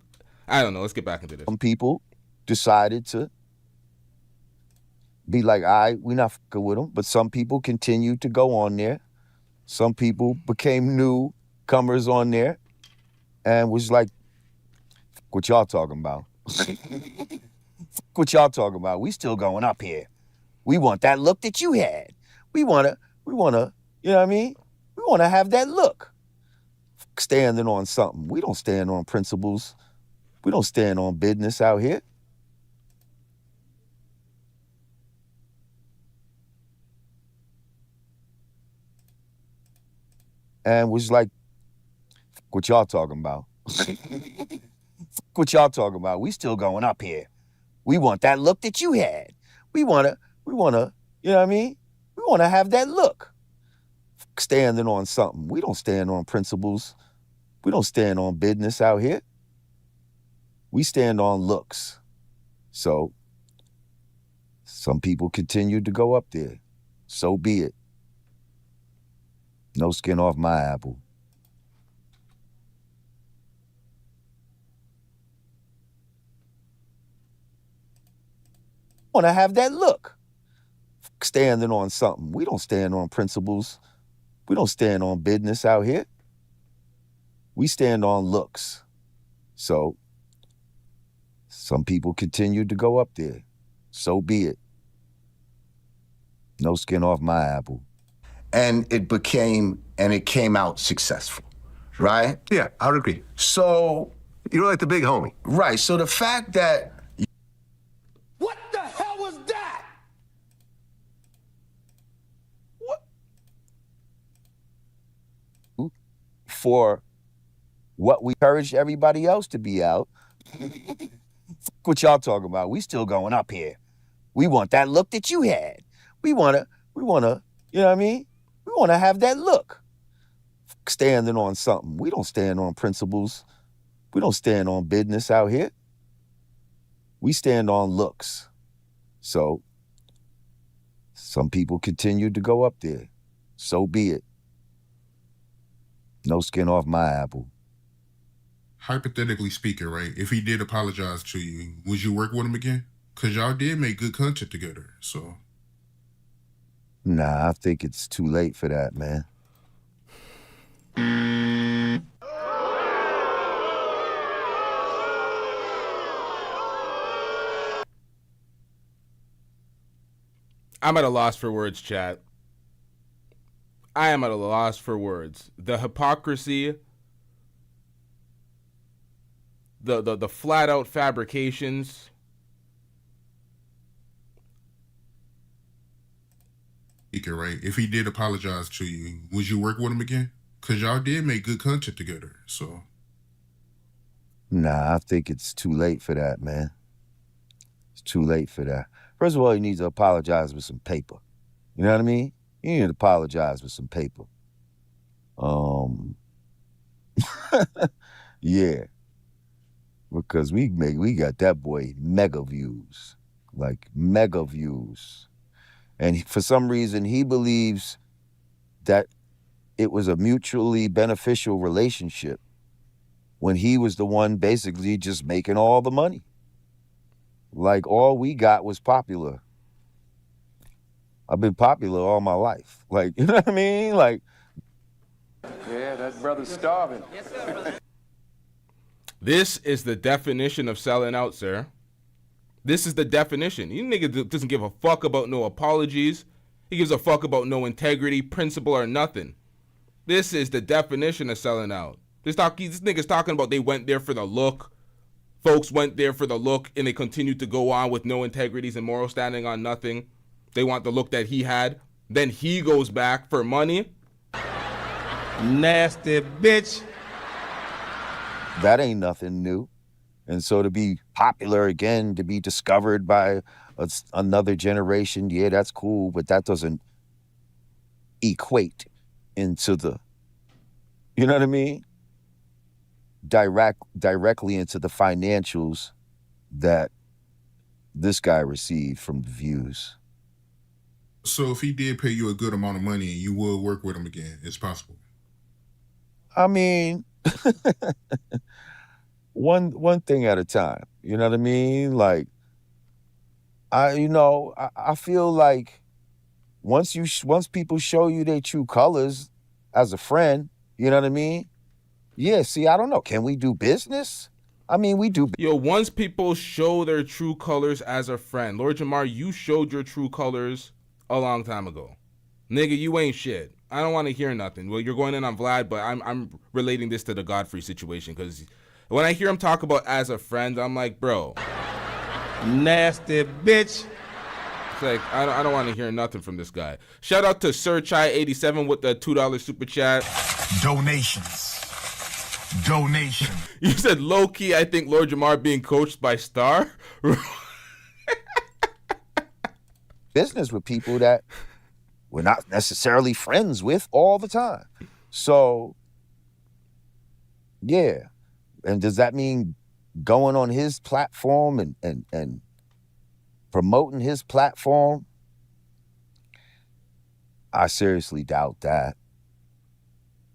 I don't know. Let's get back into this. Some people decided to be like, all right, we're not fucking with them. But some people continued to go on there. Some people became newcomers on there and was like, what y'all talking about? What y'all talking about? We still going up here. We want that look that you had. We wanna, you know what I mean? We wanna have that look. Standing on something. We don't stand on principles. We don't stand on business out here. And was like, what y'all talking about? What y'all talking about? We still going up here. We want that look that you had. We wanna, you know what I mean? We wanna have that look. Standing on something. We don't stand on principles. We don't stand on business out here. We stand on looks. So some people continued to go up there. So be it. No skin off my apple. Want to have that look. Standing on something. We don't stand on principles. We don't stand on business out here. We stand on looks. So some people continued to go up there. So be it. No skin off my apple. And it came out successful, right? Yeah, I would agree. So you're like the big homie. Right. So the fact that What the hell was that? for what we encourage everybody else to be out. What y'all talking about? We still going up here. We want that look that you had. We wanna, you know what I mean? We wanna have that look. Standing on something. We don't stand on principles. We don't stand on business out here. We stand on looks. So some people continue to go up there. So be it. No skin off my apple. Hypothetically speaking, right? If he did apologize to you, would you work with him again? Because y'all did make good content together, so. Nah, I think it's too late for that, man. I'm at a loss for words, chat. I am at a loss for words. The hypocrisy, the flat out fabrications. Right? If he did apologize to you, would you work with him again? Because y'all did make good content together, so. Nah, I think it's too late for that, man. It's too late for that. First of all, you need to apologize with some paper. You know what I mean? You need to apologize with some paper. Yeah. Because we got that boy mega views. Like mega views. And for some reason, he believes that it was a mutually beneficial relationship when he was the one basically just making all the money. Like, all we got was popular. I've been popular all my life. Like, you know what I mean? Like, yeah, that brother's starving. Yes, sir, brother. This is the definition of selling out, sir. This is the definition. You nigga doesn't give a fuck about no apologies. He gives a fuck about no integrity, principle, or nothing. This is the definition of selling out. This nigga's talking about they went there for the look. Folks went there for the look, and they continued to go on with no integrities and moral standing on nothing. They want the look that he had. Then he goes back for money. Nasty bitch. that ain't nothing new. And so to be popular again, to be discovered by another generation, yeah, that's cool, but that doesn't equate into the, you know what I mean? Directly into the financials that this guy received from the views. So if he did pay you a good amount of money, you would work with him again. It's possible. I mean, one thing at a time. You know what I mean? Like, I feel like once people show you their true colors as a friend, you know what I mean? Yeah, see, I don't know. Can we do business? I mean, we do. Yo, once people show their true colors as a friend, Lord Jamar, you showed your true colors a long time ago. Nigga, you ain't shit. I don't want to hear nothing. Well, you're going in on Vlad, but I'm relating this to the Godfrey situation, because when I hear him talk about as a friend, I'm like, bro. Nasty bitch. It's like, I don't want to hear nothing from this guy. Shout out to Sir Chai87 with the $2 super chat. Donations. You said low-key, I think Lord Jamar being coached by Star. Business with people that we're not necessarily friends with all the time. So, yeah. And does that mean going on his platform and promoting his platform? I seriously doubt that.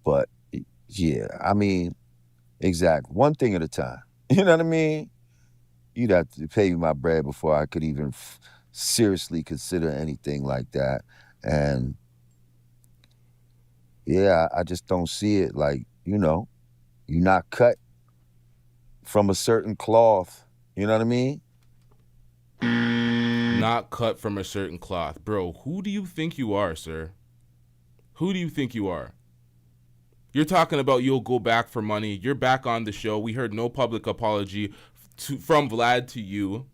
But, yeah, I mean, exactly. One thing at a time. You know what I mean? You'd have to pay me my bread before I could even seriously consider anything like that. And yeah, I just don't see it. Like, you're not cut from a certain cloth. You know what I mean? Not cut from a certain cloth. Bro, who do you think you are, sir? Who do you think you are? You're talking about you'll go back for money. You're back on the show. We heard no public apology from Vlad to you.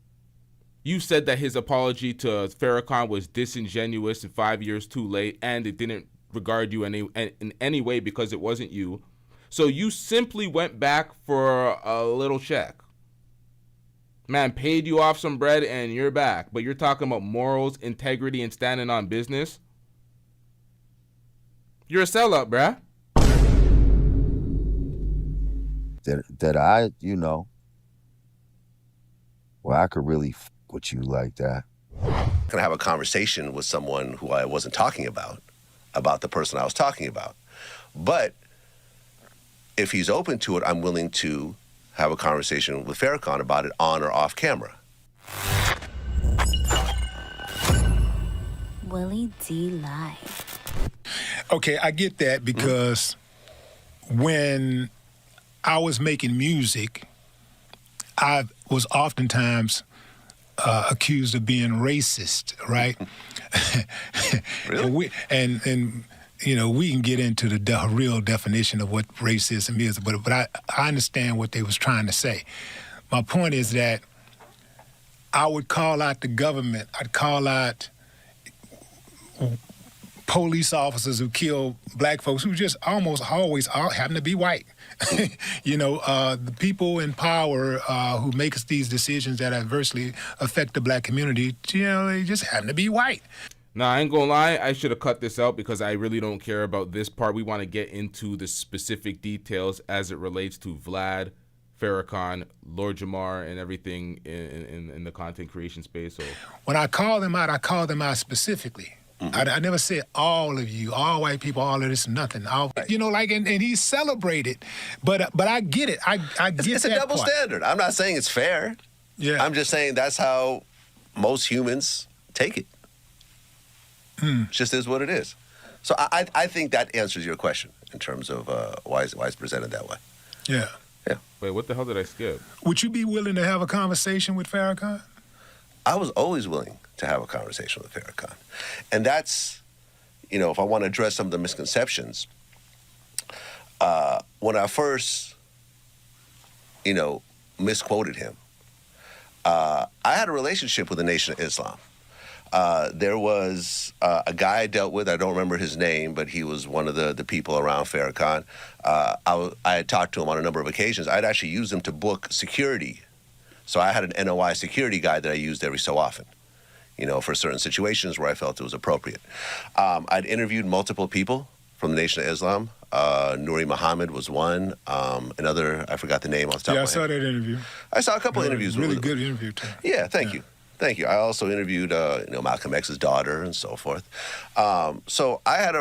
You said that his apology to Farrakhan was disingenuous and 5 years too late, and it didn't regard you in any way because it wasn't you. So you simply went back for a little check. Man paid you off some bread and you're back. But you're talking about morals, integrity, and standing on business? You're a sellout, bruh. That I, well, I could really f with you like that. Can I have a conversation with someone who I wasn't talking about the person I was talking about? But if he's open to it, I'm willing to have a conversation with Farrakhan about it on or off camera. Willie D. Live. Okay, I get that because when I was making music, I was oftentimes accused of being racist, right? Really? and we can get into the real definition of what racism is, but I understand what they was trying to say. My point is that I would call out the government. I'd call out police officers who kill black folks who just almost always happen to be white. The people in power who make us these decisions that adversely affect the black community, they just happen to be white. Now, I ain't gonna lie, I should have cut this out because I really don't care about this part. We want to get into the specific details as it relates to Vlad, Farrakhan, Lord Jamar, and everything in the content creation space. So when I call them out, I call them out specifically. I never said all of you, all white people, all of this, nothing. And he's celebrated, but I get it. I get it's a that double part. standard. I'm not saying it's fair. Yeah. I'm just saying that's how most humans take it. It just is what it is. So I think that answers your question in terms of why it's presented that way. Yeah. Yeah. Wait, what the hell did I skip? Would you be willing to have a conversation with Farrakhan? I was always willing to have a conversation with Farrakhan. And that's, if I want to address some of the misconceptions, when I first, misquoted him, I had a relationship with the Nation of Islam. There was a guy I dealt with, I don't remember his name, but he was one of the people around Farrakhan. I had talked to him on a number of occasions. I'd actually used him to book security. So I had an NOI security guy that I used every so often, for certain situations where I felt it was appropriate. I'd interviewed multiple people from the Nation of Islam. Nuri Muhammad was one. Another, I forgot the name off the top of my head. I saw that interview. I saw a couple interviews. Really good interview, too. Yeah, thank you. Thank you. I also interviewed, Malcolm X's daughter and so forth. So I had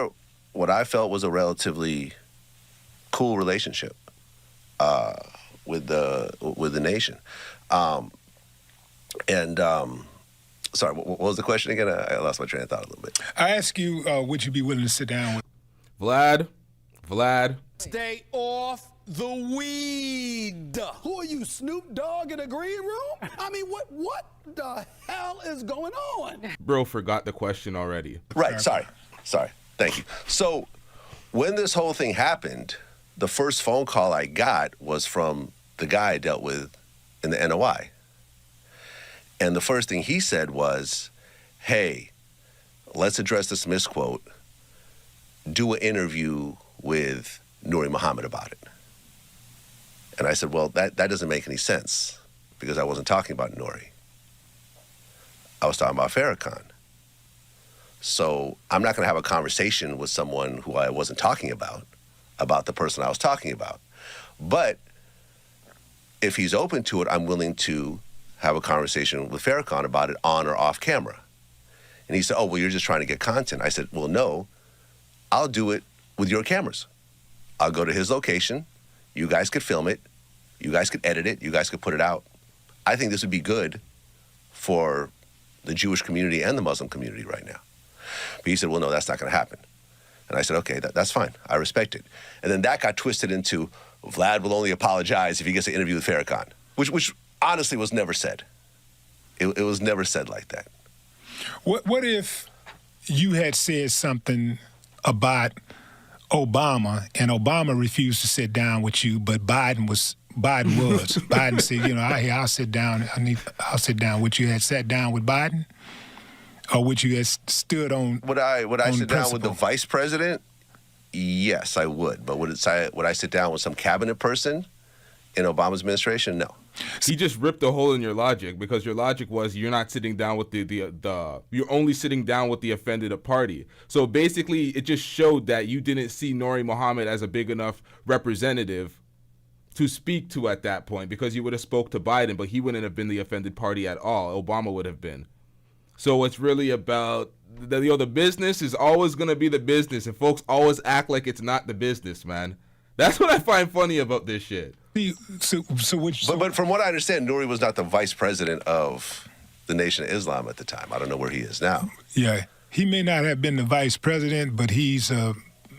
what I felt was a relatively cool relationship with the Nation. Sorry, what was the question again? I lost my train of thought a little bit. I asked you, would you be willing to sit down with Vlad? Stay off the weed. Who are you, Snoop Dogg in a green room? I mean, what the hell is going on? Bro forgot the question already. Right, sorry. Thank you. So when this whole thing happened, the first phone call I got was from the guy I dealt with in the NOI. And the first thing he said was, hey, let's address this misquote. Do an interview with Nuri Muhammad about it. And I said, well, that doesn't make any sense because I wasn't talking about Nuri. I was talking about Farrakhan. So I'm not going to have a conversation with someone who I wasn't talking about the person I was talking about. But if he's open to it, I'm willing to have a conversation with Farrakhan about it on or off camera. And he said, oh, well, you're just trying to get content. I said, well, no, I'll do it with your cameras. I'll go to his location. You guys could film it. You guys could edit it. You guys could put it out. I think this would be good for the Jewish community and the Muslim community right now. But he said, well, no, that's not going to happen. And I said, okay, that's fine. I respect it. And then that got twisted into Vlad will only apologize if he gets an interview with Farrakhan, which honestly was never said. It was never said like that. What if you had said something about Obama and Obama refused to sit down with you, but Biden was? Biden said, I'll sit down. I'll sit down. Would you have sat down with Biden? Or would you have stood on? Would I sit down with the vice president? Yes, I would. But would I sit down with some cabinet person in Obama's administration? No. He just ripped a hole in your logic, because your logic was you're not sitting down with you're only sitting down with the offended party. So basically, it just showed that you didn't see Nuri Muhammad as a big enough representative to speak to at that point, because you would have spoke to Biden, but he wouldn't have been the offended party at all. Obama would have been. So it's really about the business is always going to be the business, and folks always act like it's not the business, man. That's what I find funny about this shit. But from what I understand, Nuri was not the vice president of the Nation of Islam at the time. I don't know where he is now. Yeah, he may not have been the vice president, but he's a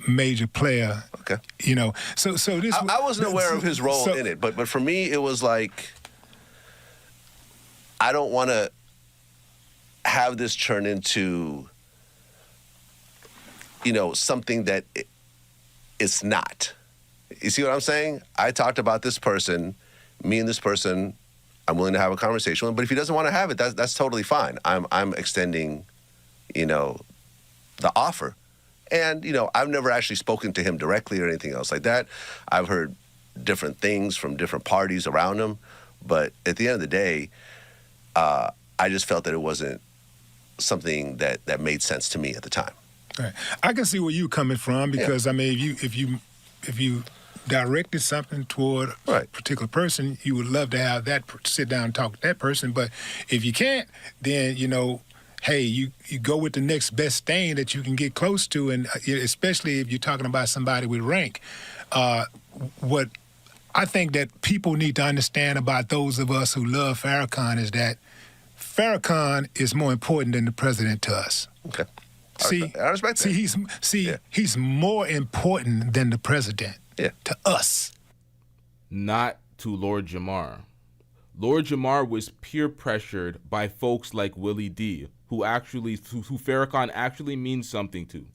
major player. Okay. You know, so this. I wasn't aware of his role in it, but for me, it was like, I don't want to have this turn into, something that it's not. You see what I'm saying? I talked about this person, me and this person, I'm willing to have a conversation with him, but if he doesn't want to have it, that's totally fine. I'm extending, the offer. And, I've never actually spoken to him directly or anything else like that. I've heard different things from different parties around him, but at the end of the day, I just felt that it wasn't something that made sense to me at the time. Right. I can see where you're coming from, because I mean, if you directed something toward a particular person, you would love to have that sit down and talk to that person. But if you can't, then hey, you go with the next best thing that you can get close to, and especially if you're talking about somebody with rank. What I think that people need to understand about those of us who love Farrakhan is that Farrakhan is more important than the president to us. Okay. I respect that. He's more important than the president to us. Not to Lord Jamar. Lord Jamar was peer pressured by folks like Willie D, who Farrakhan actually means something to.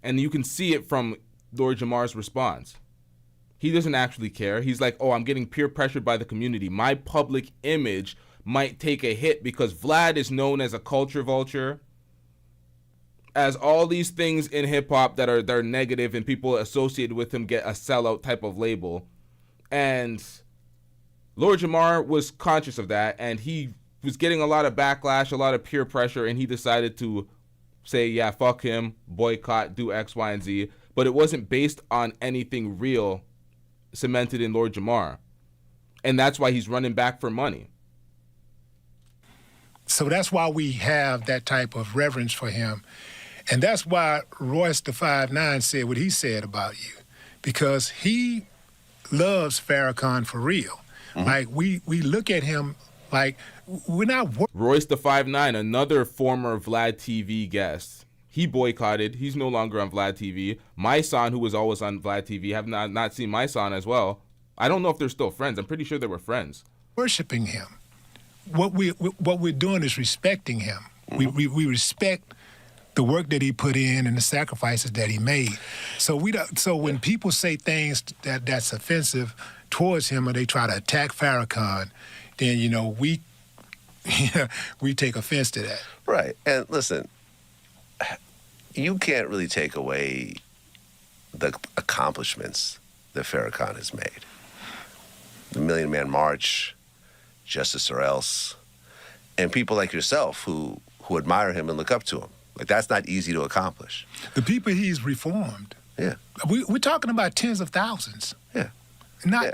And you can see it from Lord Jamar's response. He doesn't actually care. He's like, oh, I'm getting peer pressured by the community. My public image might take a hit because Vlad is known as a culture vulture, as all these things in hip-hop that are negative, and people associated with him get a sellout type of label. And Lord Jamar was conscious of that, and he was getting a lot of backlash, a lot of peer pressure, and he decided to say, yeah, fuck him, boycott, do X, Y, and Z. But it wasn't based on anything real cemented in Lord Jamar. And that's why he's running back for money. So that's why we have that type of reverence for him. And that's why Royce the 5'9" said what he said about you, because he loves Farrakhan for real. Mm-hmm. Like, we look at him like we're not... Royce the 5'9", another former VladTV guest. He boycotted. He's no longer on VladTV. My son, who was always on VladTV, have not seen my son as well. I don't know if they're still friends. I'm pretty sure they were friends. Worshiping him. What we're doing is respecting him. Mm-hmm. We respect the work that he put in and the sacrifices that he made. So when people say things that's offensive towards him, or they try to attack Farrakhan, then we take offense to that. Right. And listen, you can't really take away the accomplishments that Farrakhan has made. The Million Man March, Justice or Else, and people like yourself who admire him and look up to him. Like, that's not easy to accomplish. The people he's reformed. Yeah. We're talking about tens of thousands. Yeah. Not.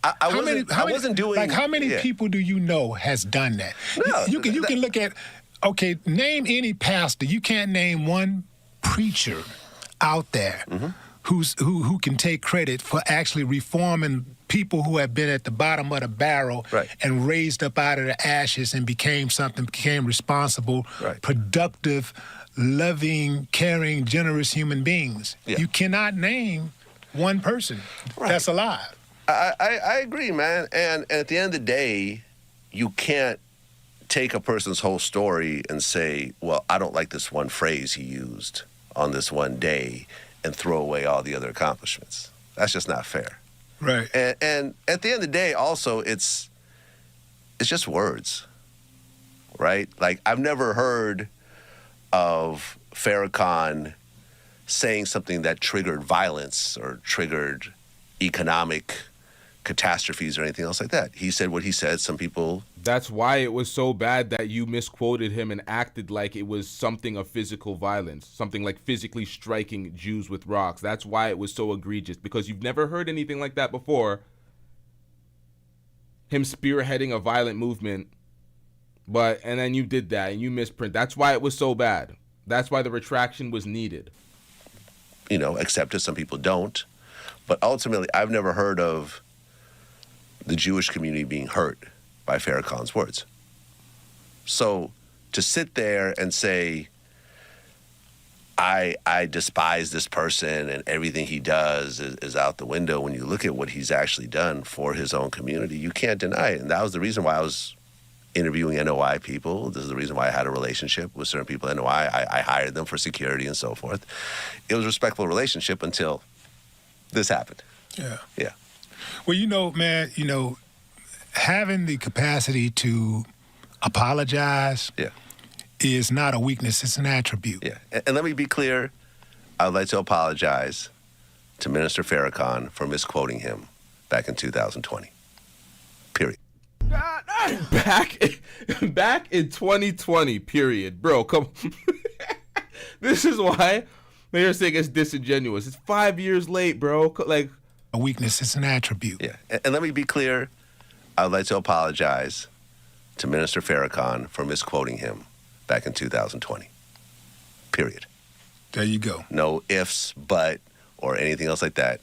Yeah. I wasn't doing. Like, how many people do you know has done that? No, you can look at. Okay, name any pastor. You can't name one preacher out there who can take credit for actually reforming people who have been at the bottom of the barrel and raised up out of the ashes and became responsible, productive, loving, caring, generous human beings. Yeah. You cannot name one person that's alive. I agree, man. And at the end of the day, you can't take a person's whole story and say, well, I don't like this one phrase he used on this one day, and throw away all the other accomplishments. That's just not fair. Right. And at the end of the day, also, it's just words, right? Like, I've never heard of Farrakhan saying something that triggered violence or triggered economic catastrophes or anything else like that. He said what he said. Some people... That's why it was so bad that you misquoted him and acted like it was something of physical violence, something like physically striking Jews with rocks. That's why it was so egregious, because you've never heard anything like that before. Him spearheading a violent movement, and then you did that and you misprint. That's why it was so bad. That's why the retraction was needed. You know, accept it. Some people don't. But ultimately, I've never heard of the Jewish community being hurt by Farrakhan's words. So to sit there and say, I despise this person and everything he does is out the window, when you look at what he's actually done for his own community, you can't deny it. And that was the reason why I was interviewing NOI people. This is the reason why I had a relationship with certain people at NOI. I hired them for security and so forth. It was a respectful relationship until this happened. Yeah. Yeah. Well, you know, man, having the capacity to apologize is not a weakness, it's an attribute. Yeah. And let me be clear, I would like to apologize to Minister Farrakhan for misquoting him back in 2020. Period. Back in 2020, period. Bro, come This is why they're saying it's disingenuous. It's 5 years late, bro. Like, a weakness is an attribute. Yeah. And let me be clear, I would like to apologize to Minister Farrakhan for misquoting him back in 2020. Period. There you go. No ifs, but, or anything else like that.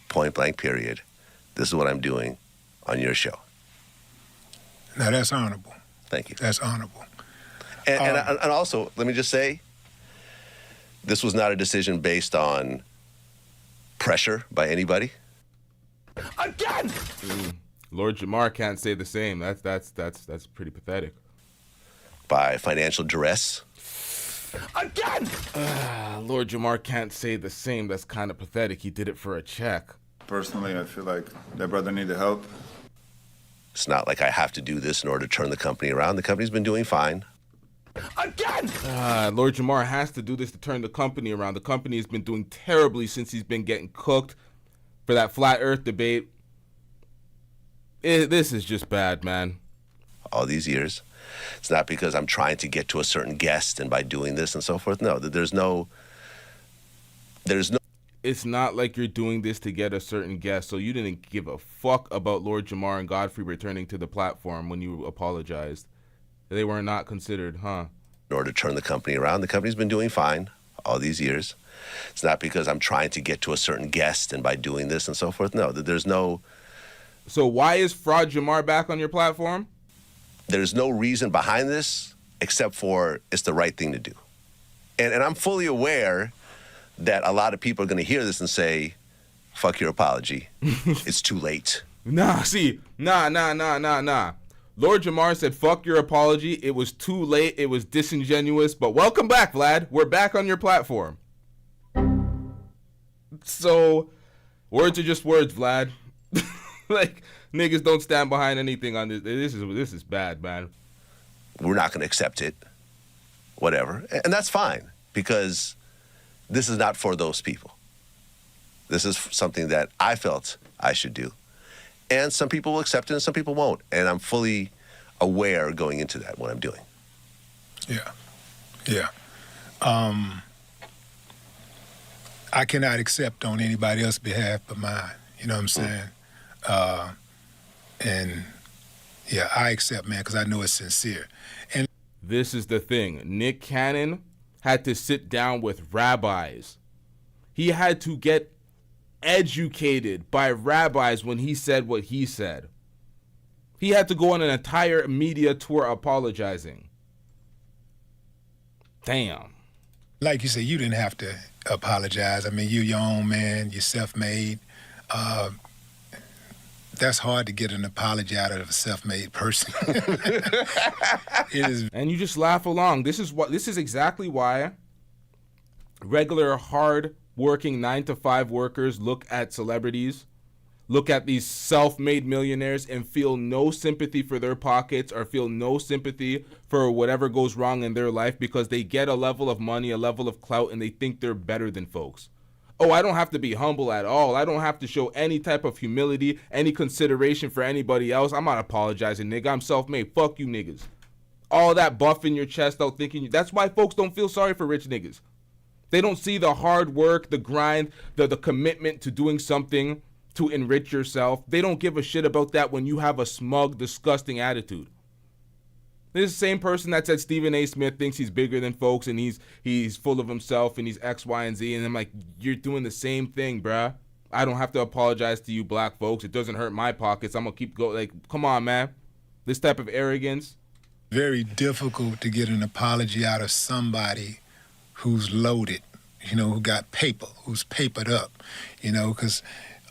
Point blank, period. This is what I'm doing on your show. Now, that's honorable. Thank you. That's honorable. And also, let me just say, this was not a decision based on pressure by anybody. Again! Lord Jamar can't say the same. That's pretty pathetic. By financial duress. Again! Lord Jamar can't say the same. That's kind of pathetic. He did it for a check. Personally, I feel like that brother needed help. It's not like I have to do this in order to turn the company around. The company's been doing fine. Again! Lord Jamar has to do this to turn the company around. The company has been doing terribly since he's been getting cooked for that flat earth debate. This is just bad, man. All these years. It's not because I'm trying to get to a certain guest and by doing this and so forth. No, there's no... It's not like you're doing this to get a certain guest, so you didn't give a fuck about Lord Jamar and Godfrey returning to the platform when you apologized. They were not considered, huh? In order to turn the company around, the company's been doing fine all these years. It's not because I'm trying to get to a certain guest and by doing this and so forth. No, there's no... So why is Fraud Jamar back on your platform? There's no reason behind this except for it's the right thing to do. And I'm fully aware that a lot of people are going to hear this and say, fuck your apology. It's too late. Nah. Lord Jamar said, fuck your apology. It was too late. It was disingenuous. But welcome back, Vlad. We're back on your platform. So, words are just words, Vlad. Like, niggas don't stand behind anything on this. This is bad, man. We're not going to accept it. Whatever. And that's fine, because this is not for those people. This is something that I felt I should do. And some people will accept it and some people won't. And I'm fully aware going into that, what I'm doing. Yeah. I cannot accept on anybody else's behalf but mine. You know what I'm saying? And yeah, I accept, man, because I know it's sincere. And this is the thing. Nick Cannon had to sit down with rabbis. He had to get educated by rabbis when he said what he said. He had to go on an entire media tour apologizing. Damn. Like you said, you didn't have to apologize. I mean, you're your own man. You're self-made. That's hard to get an apology out of a self-made person. It is. And you just laugh along. This is exactly why regular hard-working 9-to-5 workers look at celebrities look at these self-made millionaires and feel no sympathy for their pockets or feel no sympathy for whatever goes wrong in their life because they get a level of money, a level of clout, and they think they're better than folks. Oh, I don't have to be humble at all. I don't have to show any type of humility, any consideration for anybody else. I'm not apologizing, nigga. I'm self-made. Fuck you niggas. All that buff in your chest out thinking. That's why folks don't feel sorry for rich niggas. They don't see the hard work, the grind, the commitment to doing something to enrich yourself. They don't give a shit about that when you have a smug, disgusting attitude. This is the same person that said Stephen A. Smith thinks he's bigger than folks and he's full of himself and he's X, Y, and Z. And I'm like, you're doing the same thing, bruh. I don't have to apologize to you black folks. It doesn't hurt my pockets. I'm going to keep going. Like, come on, man. This type of arrogance. Very difficult to get an apology out of somebody who's loaded, you know, who got paper, who's papered up, you know, because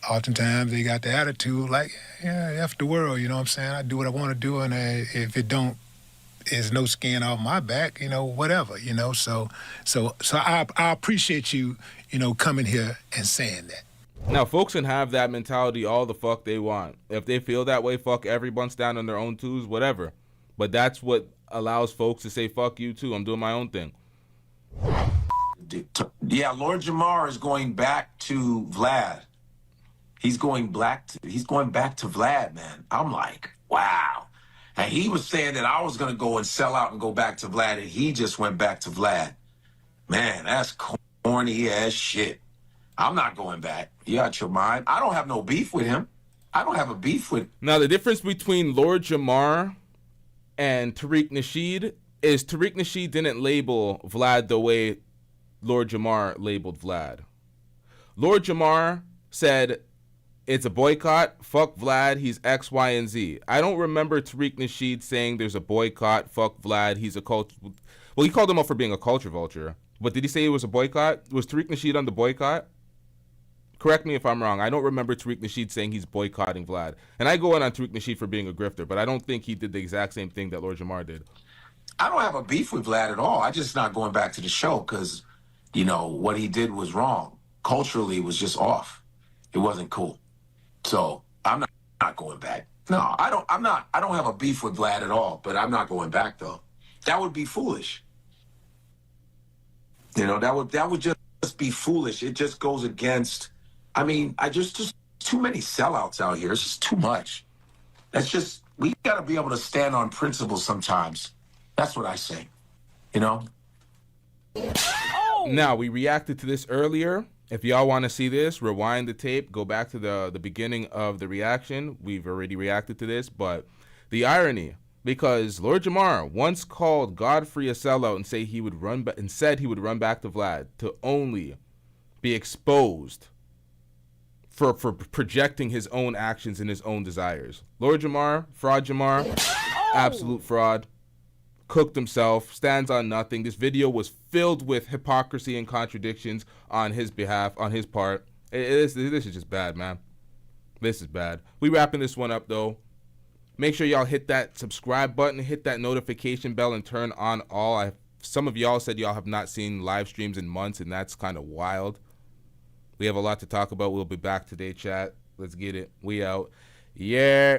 oftentimes they got the attitude like, yeah, F the world, you know what I'm saying? I do what I want to do, and if it don't, there's no skin off my back, you know, whatever, you know. So I appreciate you, you know, coming here and saying that. Now, folks can have that mentality all the fuck they want. If they feel that way, fuck everyone, stand on their own twos, whatever. But that's what allows folks to say, fuck you too, I'm doing my own thing. Yeah, Lord Jamar is going back to Vlad. He's going back to Vlad, man. I'm like, wow. And he was saying that I was going to go and sell out and go back to Vlad, and he just went back to Vlad. Man, that's corny as shit. I'm not going back. You out your mind? I don't have no beef with him. I don't have a beef with... Now, the difference between Lord Jamar and Tariq Nasheed is Tariq Nasheed didn't label Vlad the way Lord Jamar labeled Vlad. Lord Jamar said, it's a boycott, fuck Vlad, he's X, Y, and Z. I don't remember Tariq Nasheed saying there's a boycott, fuck Vlad, he's a culture... Well, he called him out for being a culture vulture. But did he say it was a boycott? Was Tariq Nasheed on the boycott? Correct me if I'm wrong. I don't remember Tariq Nasheed saying he's boycotting Vlad. And I go in on Tariq Nasheed for being a grifter, but I don't think he did the exact same thing that Lord Jamar did. I don't have a beef with Vlad at all. I just not going back to the show because, you know, what he did was wrong. Culturally, it was just off. It wasn't cool. So I'm not going back. No, I don't have a beef with Vlad at all, but I'm not going back though. That would be foolish. You know, that would just be foolish. It just goes against, I mean, just too many sellouts out here. It's just too much. That's just, we got to be able to stand on principle sometimes. That's what I say, you know? Now, we reacted to this earlier. If y'all want to see this, rewind the tape, go back to the beginning of the reaction. We've already reacted to this, but the irony, because Lord Jamar once called Godfrey a sellout and said he would run back to Vlad, to only be exposed for projecting his own actions and his own desires. Lord Jamar, fraud Jamar, absolute fraud. Cooked himself, stands on nothing. This video was filled with hypocrisy and contradictions on his behalf, on his part. This is just bad, man. This is bad. We wrapping this one up, though. Make sure y'all hit that subscribe button, hit that notification bell, and turn on all. Some of y'all said y'all have not seen live streams in months, and that's kind of wild. We have a lot to talk about. We'll be back today, chat. Let's get it. We out. Yeah.